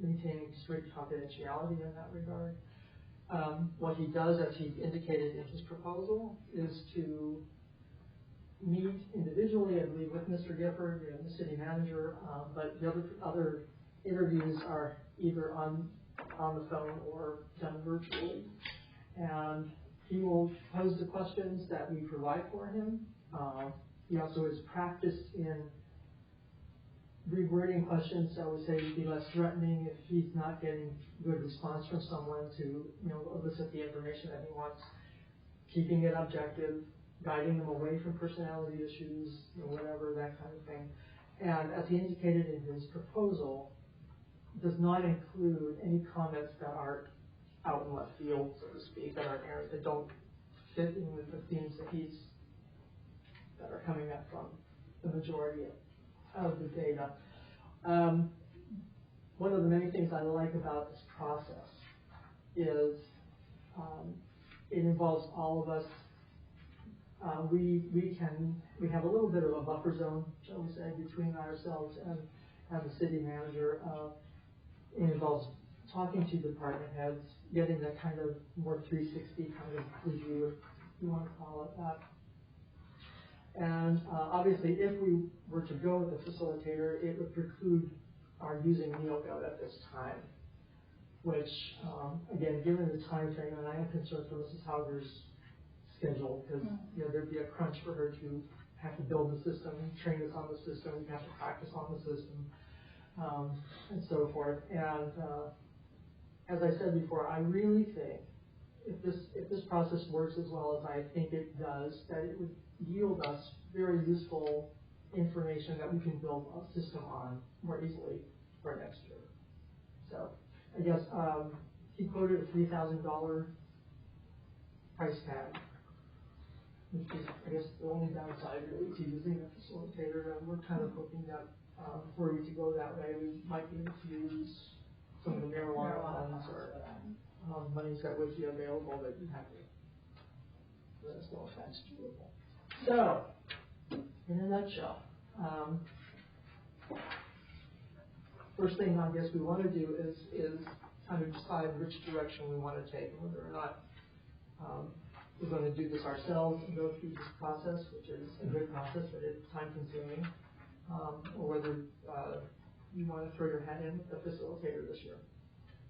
maintaining strict confidentiality in that regard. What he does, as he indicated in his proposal, is to meet individually, I believe, with Mr. Gifford and the city manager, but the other interviews are either on the phone or done virtually. And he will pose the questions that we provide for him. He also is practiced in rewording questions that would say be less threatening if he's not getting good response from someone to elicit the information that he wants, keeping it objective, guiding them away from personality issues, whatever, that kind of thing. And as he indicated in his proposal, does not include any comments that are out in left field, so to speak, that are areas that don't fit in with the themes that are coming up from the majority of the data. One of the many things I like about this process is it involves all of us. We have a little bit of a buffer zone, shall we say, between ourselves and the city manager. It involves talking to department heads, getting that kind of more 360 kind of review, if you want to call it that. And obviously, if we were to go with the facilitator, it would preclude our using NeoGov at this time, which, again, given the time frame, and I am concerned for Mrs. Hauger's schedule, because there'd be a crunch for her to have to build the system, train us on the system, have to practice on the system, and so forth. And as I said before, I really think if this process works as well as I think it does, that it would yield us very useful information that we can build a system on more easily for next year. So I guess he quoted a $3,000 price tag, which is, I guess, the only downside really to using a facilitator. And we're kind of hoping that were we to go that way, we might be able to use some of the marijuana funds or monies that would be available that you have to let us know if that's doable. So, in a nutshell, first thing I guess we want to do is kind of decide which direction we want to take, and whether or not we're going to do this ourselves and go through this process, which is a good process, but it's time consuming, or whether you want to throw your hat in with the facilitator this year.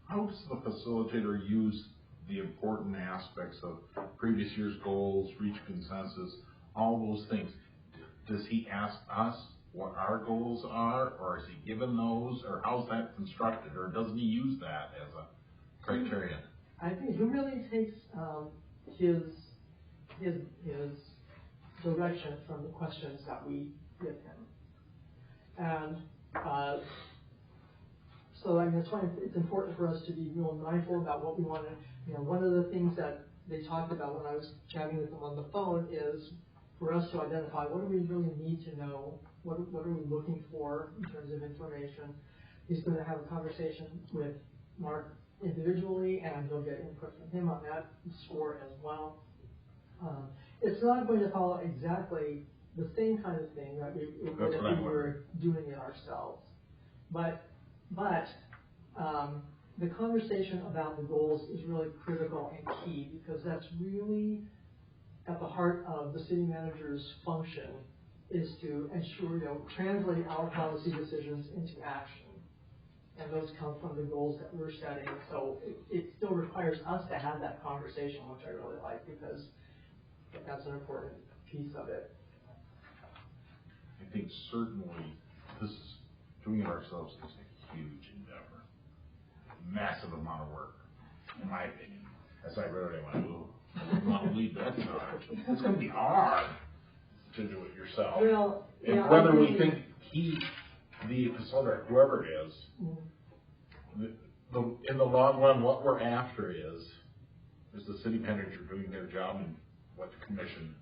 How does the facilitator use the important aspects of previous year's goals, reach consensus, all those things? Does he ask us what our goals are, or is he given those, or how's that constructed, or doesn't he use that as a criterion? I think he really takes his direction from the questions that we give him, and so I mean that's why it's important for us to be real mindful about what we want to. One of the things that they talked about when I was chatting with them on the phone is for us to identify what do we really need to know, what are we looking for in terms of information. He's going to have a conversation with Mark individually, and he'll get input from him on that score as well. It's not going to follow exactly the same kind of thing that we were doing it ourselves, but the conversation about the goals is really critical and key, because that's really at the heart of the city manager's function, is to ensure, translate our policy decisions into action. And those come from the goals that we're setting. So it still requires us to have that conversation, which I really like, because that's an important piece of it. I think certainly this is, doing it ourselves is a huge endeavor. Massive amount of work, in my opinion. As I read it, I went, ooh, I don't want to lead that charge. It's going to be hard to do it yourself. Well, and whether we think the facilitator, whoever it is, in the long run, what we're after is the city manager doing their job and what the commission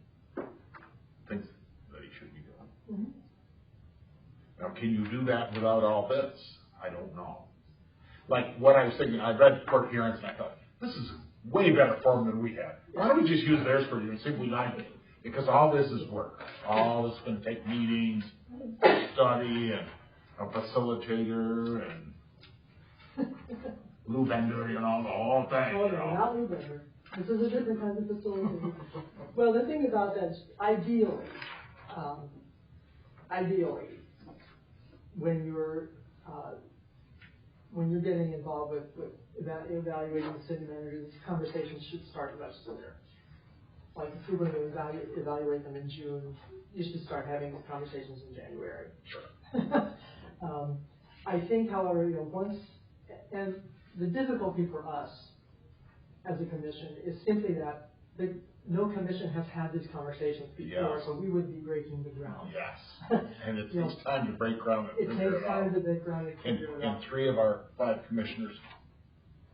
thinks that he should be doing. Mm-hmm. Now, can you do that without all this? I don't know. Like what I was thinking, I read court hearings and I thought, this is a way better form than we had. Why don't we just use theirs for you and simply like it? Because all this is work. All this is going to take meetings, study, and a facilitator, and Lou Bender, the whole thing. Oh, no, not Lou Bender. This is a different kind of facilitator. Well, the thing about that is, ideally, when you're getting involved with evaluating the city manager, these conversations should start much sooner. Like if you're going to evaluate them in June, you should start having these conversations in January. Sure. I think, however, and the difficulty for us as a commission is simply that no commission has had these conversations before, so we would be breaking the ground. Yes, and it takes time to break ground and figure it out. It takes time to break ground and figure it out. And 3 of our 5 commissioners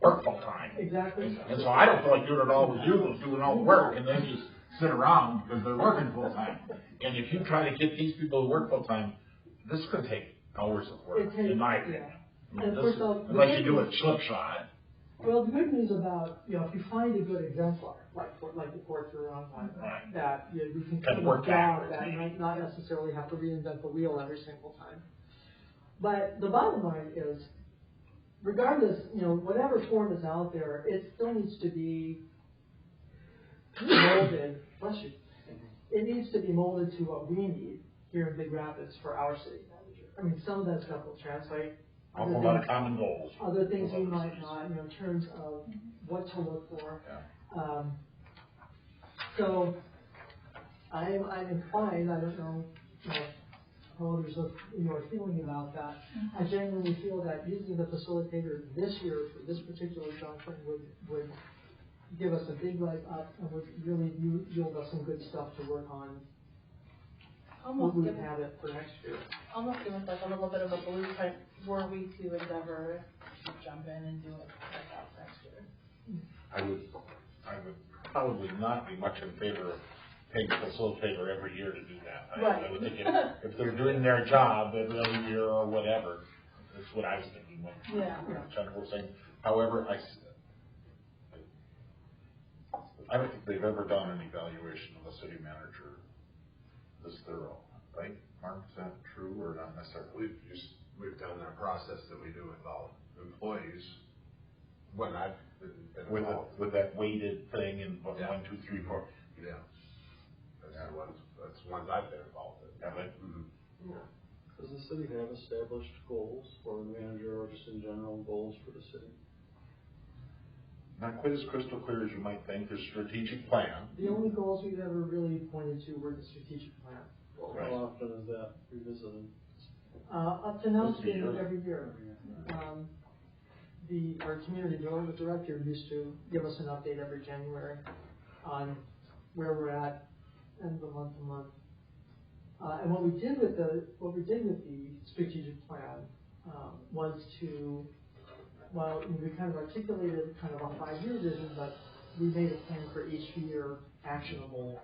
work full time. Exactly. And so I don't feel like doing it all with you, doing all the work, and then just sit around because they're working full-time. And if you try to get these people to work full-time, this could take hours of work, in my opinion. I mean, And of this course, is, unless you do it slipshod. Well, the good news about, if you find a good exemplar, like the Port Huron one, Right. that, we can Can kind of work down, backwards, that you maybe. might not necessarily have to reinvent the wheel every single time. But the bottom line is, regardless, whatever form is out there, it still needs to be molded, bless you, it needs to be molded to what we need here in Big Rapids for our city manager. I mean, some of that stuff will translate. Awful lot of common goals. Other things we might not, in terms of what to look for. Yeah. So I'm inclined, I don't know, how others are feeling about that. I genuinely feel that using the facilitator this year for this particular junction would give us a big leg up and would really yield us some good stuff to work on. Almost We give, would have it for next year. almost give us like a little bit of a blueprint were we to endeavor to jump in and do it ourselves next year. I would probably not be much in favor of paying a facilitator every year to do that. I would think if they're doing their job every other year or whatever, that's what I was thinking when Jennifer was saying. However, I don't think they've ever done an evaluation of a city manager this thorough, right? Mark, is that true or not necessarily? We've done that process that we do with all employees. When I've been With involved. with that weighted thing and what, Yeah. 1, 2, 3, 4. Yeah. That's the ones I've been involved in. Yeah, but Does the city have established goals for the manager or just in general goals for the city? not quite as crystal clear as you might think. There's strategic plan. The only goals we've ever really pointed to were the strategic plan. Right. How often is that revisited? Up to now, it's Supposed to be been yearly. every year. Our community development director used to give us an update every January on where we're at, end of the month to month. And what we did with the strategic plan was to, we kind of articulated kind of a 5-year vision, but we made a plan for each year actionable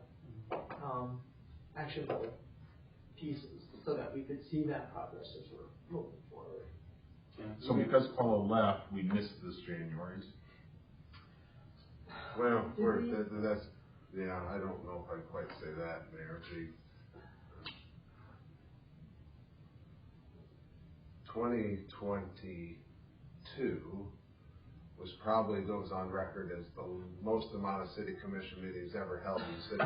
pieces so that we could see that progress as we're moving forward. So because Paulo left, we missed this January's. Well, that's, I don't know if I'd quite say that, Mayor. 2022 was probably goes on record as the most amount of city commission meetings ever held in the city.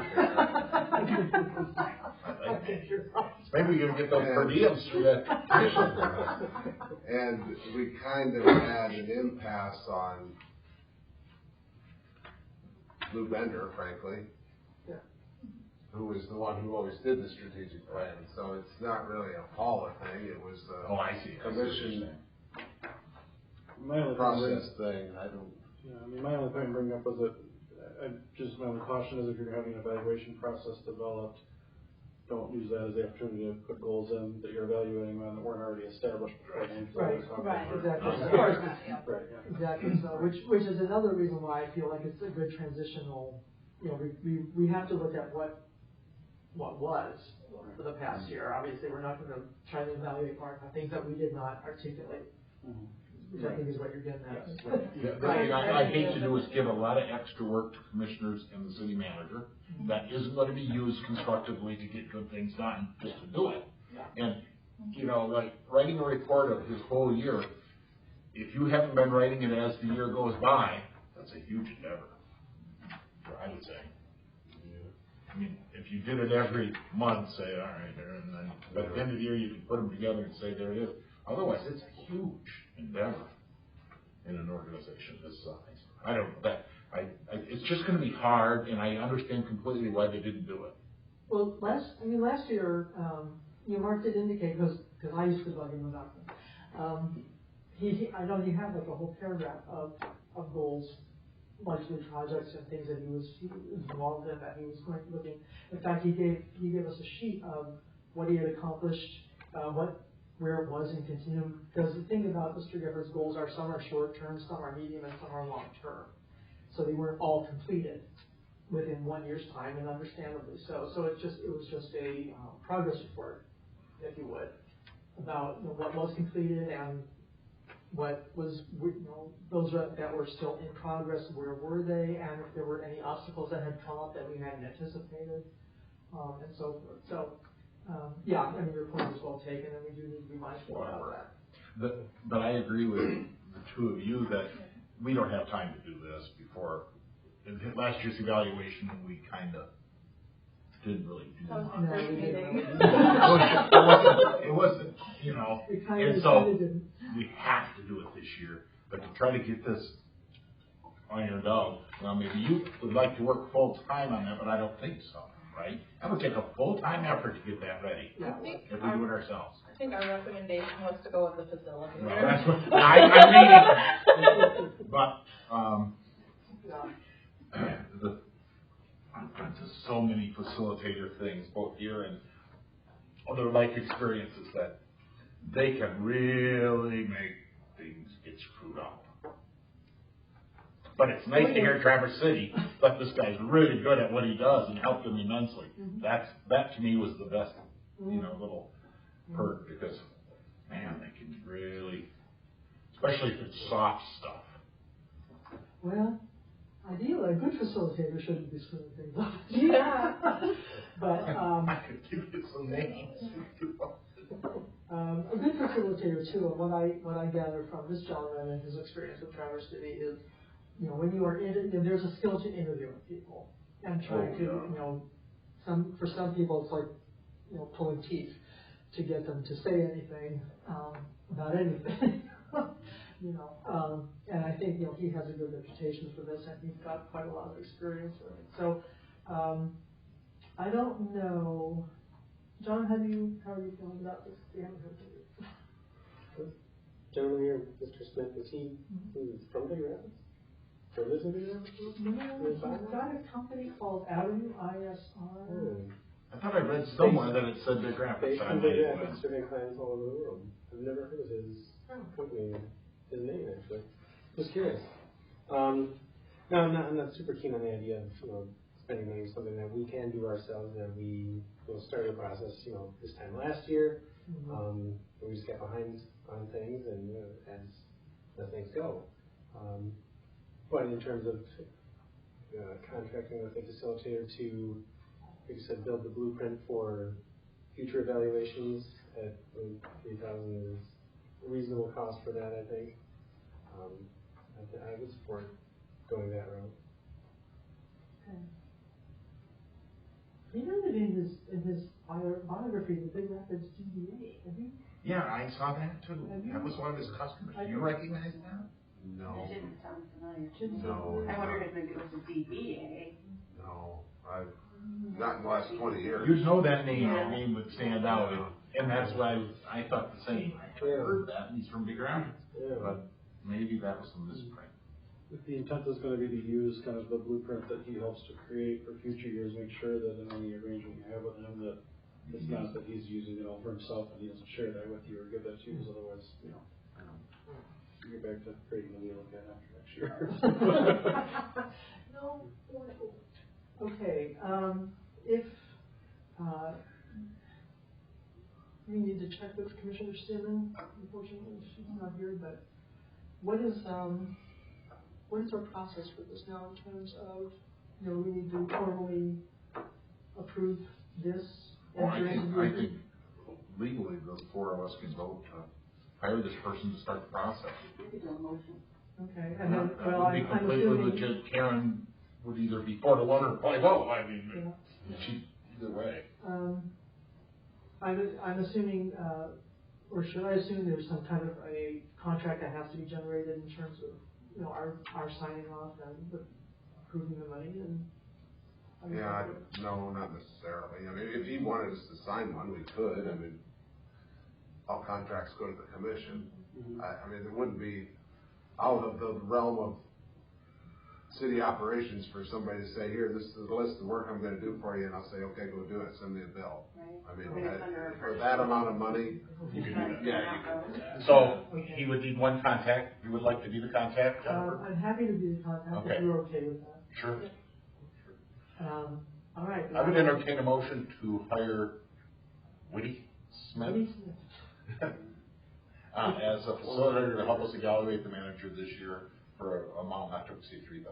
Maybe you're gonna get those per diems through that commission. And we kind of had an impasse on Lou Bender, frankly. Yeah. Who was the one who always did the strategic plan. So it's not really a Paula thing, it was Oh, I see. commission My only process thing. I don't. my only point to bring up was that my only caution is if you're having an evaluation process developed, don't use that as the opportunity to put goals in that you're evaluating on that weren't already established before. Right, exactly. Right, yeah. Exactly, so, which is another reason why I feel like it's a good transitional, we have to look at what was for the past year. Obviously, we're not gonna try to evaluate Mark on things that we did not articulate, which I think is what you're getting at. Yeah, the thing I hate to do is give a lot of extra work to commissioners and the city manager that isn't going to be used constructively to get good things done, just to do it. And, like writing a report of his whole year, if you haven't been writing it as the year goes by, that's a huge endeavor, I would say. I mean, if you did it every month, say, all right, there, and then by the end of the year, you can put them together and say, there it is. Otherwise, it's a huge endeavor in an organization this size. I don't know it's just going to be hard, and I understand completely why they didn't do it. Well, last year, Mark did indicate, because I used to bug him about them. I know he had like a whole paragraph of goals, largely projects and things that he was involved in, that he was going looking. In fact, he gave us a sheet of what he had accomplished, where it was in continuum. Because the thing about Mr. Gifford's goals are some are short term, some are medium, and some are long term. So they weren't all completed within 1 year's time, and understandably so. So it was just a progress report, if you would, about what was completed and what was, those that were still in progress, where were they, and if there were any obstacles that had come up that we hadn't anticipated, and so forth. So, yeah, I mean, your point is well taken, and we do need to be mindful about that. But I agree with the two of you that we don't have time to do this before. In last year's evaluation, we kind of didn't really do That was much. the first meeting. It wasn't, and so we have to do it this year. But to try to get this ironed out, well, maybe you would like to work full-time on that, but I don't think so, right? That would take a full-time effort to get that ready, if we do it ourselves. I think our recommendation was to go with the facility. Well, that's what, I mean, but, I've been to so many facilitator things, both here and other life experiences, that they can really make things get screwed up. But it's nice to hear Traverse City, but this guy's really good at what he does and helped him immensely. That to me was the best, little perk, because, man, they can really, especially if it's soft stuff. Well, ideally, a good facilitator shouldn't be screwing things up. Yeah. But, I could give you some names. a good facilitator too, and what I gather from this gentleman and his experience with Traverse City is, when you are there's a skill to interviewing people and trying to, for some people it's like, pulling teeth to get them to say anything, about anything. And I think, he has a good reputation for this, and he's got quite a lot of experience with it. So, I don't know, John, how are you feeling about this? We haven't heard from you. Gentleman here, Mr. Smith, is he from Big Rapids? Or lives in Big Rapids? No, he's got a company called Avenue ISR. I thought I read somewhere that it said Big Rapids. Based in Big Rapids, serving clients all over the world. I've never heard of his company, his name actually. Just curious. No, I'm not super keen on the idea of spending money on something that we can do ourselves. That we started the process, this time last year. We just got behind on things, and as things go. But in terms of contracting with a facilitator to, like you said, build the blueprint for future evaluations at $3,000 is a reasonable cost for that, I think. I would support going that route. Okay. He noted in his biography the Big Rapids DBA, have you? Yeah, I saw that too. That was one of his customers. Do you recognize that? No. It didn't sound familiar. No. I wondered if maybe it was a DBA. No, not in the last 20 years. You'd know that name. That name would stand out, and that's why I thought the same. I heard that, and he's from Big Rapids. But maybe that was a misprint. If the intent is going to be to use kind of the blueprint that he helps to create for future years, make sure that in any arrangement you have with him, that it's not that he's using it all for himself and he doesn't share that with you or give that to you, because otherwise, you get back to creating the wheel again after next year. No. Okay. If we need to check with Commissioner Simmons, unfortunately she's not here, but what is our process for this now in terms of, we need to formally approve this? Well, I think legally the four of us can vote to hire this person to start the process. You could do a motion. Okay, and then, That would be completely legit. Karen would either be 4-1 or 5-0. I mean, either way. I'm assuming, or should I assume there's some kind of a contract that has to be generated in terms of, our signing off and approving the money and? No, not necessarily. I mean, if he wanted us to sign one, we could. I mean, all contracts go to the commission. I mean, it wouldn't be out of the realm of city operations for somebody to say, here, this is the list of work I'm going to do for you, and I'll say, okay, go do it, send me a bill. Right. I mean, for that amount of money, you can do that. So he would need one contact. You would like to be the contact, Jennifer? I'm happy to be the contact if you're okay with that. Sure. All right. I would entertain a motion to hire Woody Smith as a facilitator to help us evaluate the manager this year for an amount not to exceed $3,000.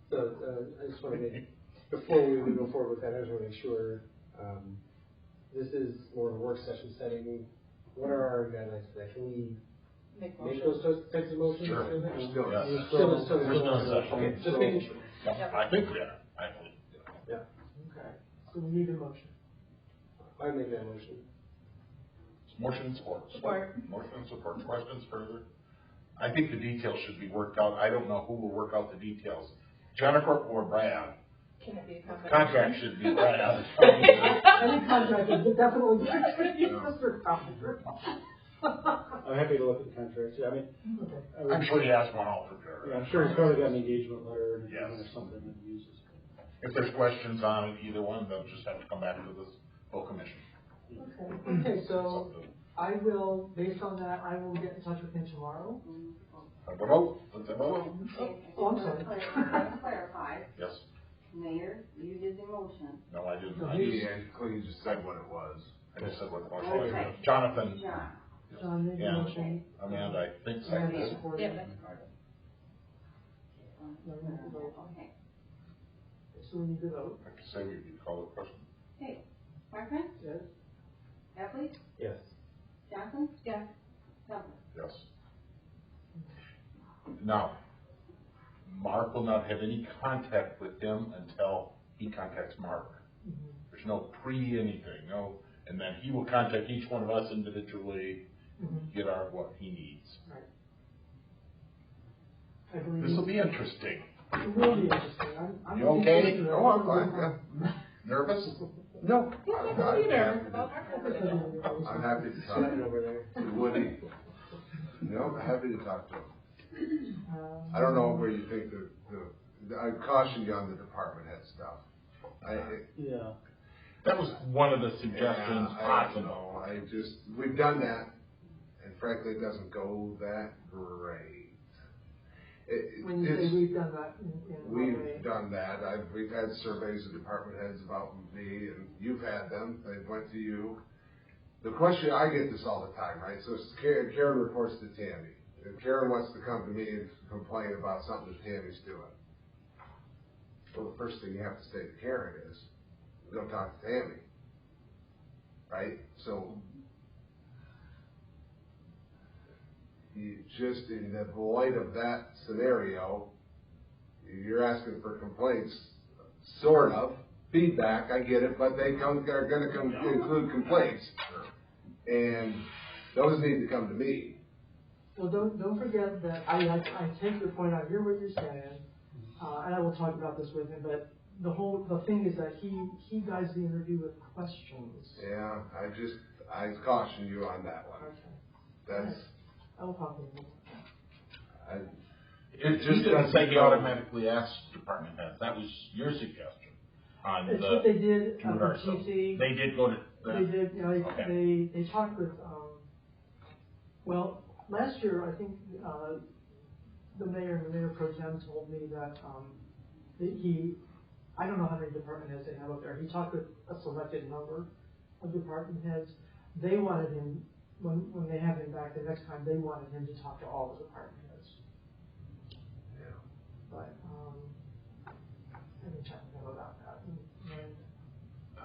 So, I just want to make, before we go forward with that, I just want to make sure, this is more of a work session setting. What are our guidelines for that? Can we make those types of motions? Sure. Still, Yes. still, There's no session. okay, just making sure. I think we are, actually. Yeah. Okay, so we need a motion. I make that motion. Motion and support. Support. Motion and support. Questions further? I think the details should be worked out. I don't know who will work out the details. Jennifer or Brad? Can it be a combination? Contract should be Brad. Any contract is definitely Mr. Carpenter. I'm happy to look at the contracts, yeah, I mean, Okay. I'm sure he has one all prepared. yeah, I'm sure he's probably got an engagement letter or Yes. something that he uses. If there's questions on it, either one, they'll just have to come back to this full commission. Okay, so I will, based on that, I will get in touch with him tomorrow. Let's vote. Let's vote. Oh, I'm sorry. To clarify, Yes. Mayor, you did the motion. No, I didn't. No, I he- just, just said what it was. I just said what the motion Okay. was. Jonathan John, John made the and motion. Amanda, I think Amanda seconded. supported Yeah, it. No, we have to vote. okay. So we need to vote. I can say you call the question. Okay, Markman, Yes? Epley, Yes. Johnson, Yeah. Dumpler. Yes. Now, Mark will not have any contact with him until he contacts Mark. There's no pre-anything, no, and then he will contact each one of us individually, get our, what he needs. I believe. This will be interesting. It will be interesting. I'm You looking okay? forward to it. Oh, I'm fine, Nervous? No. Leader. I'm happy to talk Sitting over there. to Woody. No, I'm happy to talk to him. I don't know where you think I caution you on the department head stuff. Yeah. That was one of the suggestions I possible. know, we've done that, and frankly, it doesn't go that great. When you say we've done that in what way? We've done that. We've had surveys of department heads about me, and you've had them. They went to you. The question, I get this all the time, right? So Karen reports to Tammy. If Karen wants to come to me and complain about something that Tammy's doing, well, the first thing you have to say to Karen is, go talk to Tammy. Right? So, you just, in the light of that scenario, you're asking for complaints, sort of, feedback, I get it, but they are gonna include complaints. And those need to come to me. Well, don't forget that I take your point, I hear what you're saying, and I will talk about this with him, but the thing is that he guides the interview with questions. Yeah, I caution you on that one. Okay. That's, I will talk with him. It just didn't say he automatically asked department heads. That was your suggestion on It's the. what they did on the So TC. They did go to. They did, you know, Okay. they talked with, well, last year, I think, the mayor and the mayor pro tem told me that, I don't know how many department heads they have up there. He talked with a selected number of department heads. They wanted him, when they have him back the next time, they wanted him to talk to all the department heads. yeah. But, I can check with him about that. And,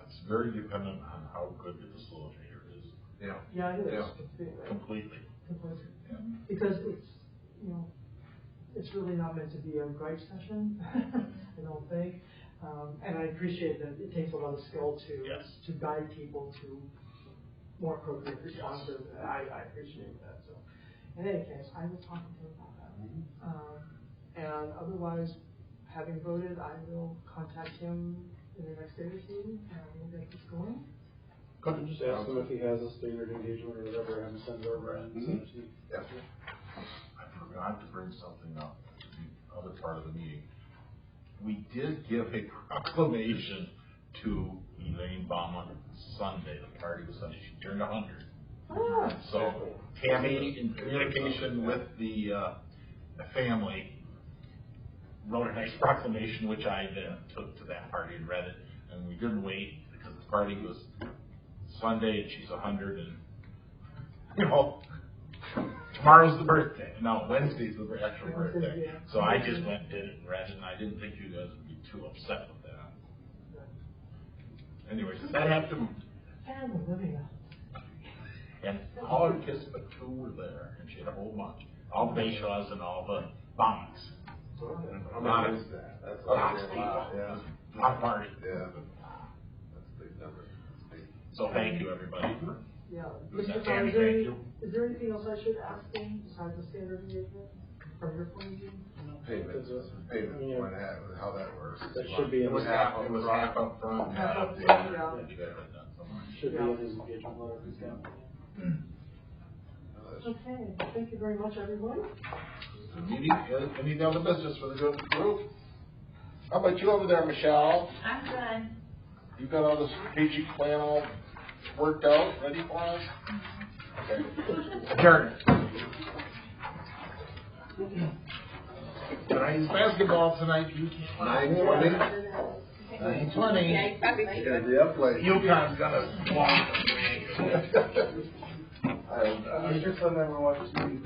It's very dependent on how good the facilitator is. Yeah. yeah, it is. Yeah. Completely. Completely. Yeah. Because it's, you know, it's really not meant to be a gripe session, I don't think. And I appreciate that it takes a lot of skill Yes. to guide people to more appropriate responses. I appreciate that. So, in any case, I will talk to him about that. And otherwise, having voted, I will contact him in the next day or two, and we'll get this going. Could just ask him if he has a standard engagement or whatever, have him send it over and send it to you. Yeah. I forgot to bring something up to the other part of the meeting. We did give a proclamation to Elaine Baumann Sunday. The party was Sunday. She turned 100. So Tammy, in communication with the family, wrote a nice proclamation, which I then took to that party and read it, and we didn't wait, because the party was Sunday, and she's 100, and, you know, tomorrow's the birthday, no, Wednesday's the actual birthday, so I just went and did it and read it, and I didn't think you guys would be too upset with that. Anyways, that happened, And Olivia. and all her kids but 2 were there, and she had a whole bunch, all the Bayshaws and all the Bonks. How many is that? That's a lot, yeah. Hot party. Yeah. That's a big number. That's big. So thank you, everybody. Yeah. Mr. Tammy, Tammy, thank you. Is there anything else I should ask them besides the standard engagement from your point of view? Payment, when that, how that works. That should be It in was the, half up front, half up the Yeah. end. You guys had done so much. should be in his engagement letter, if he's got one. Okay, thank you very much, everyone. Any other business for the good of the group? How about you over there, Michelle? I'm good. You got all the strategic plan all worked out, ready for us? Okay. Adjourned. Tonight's basketball tonight, you can't. 9:20? 9:20. Yeah, you probably Yeah, the up late. UConn's gonna walk. I just never watched TV.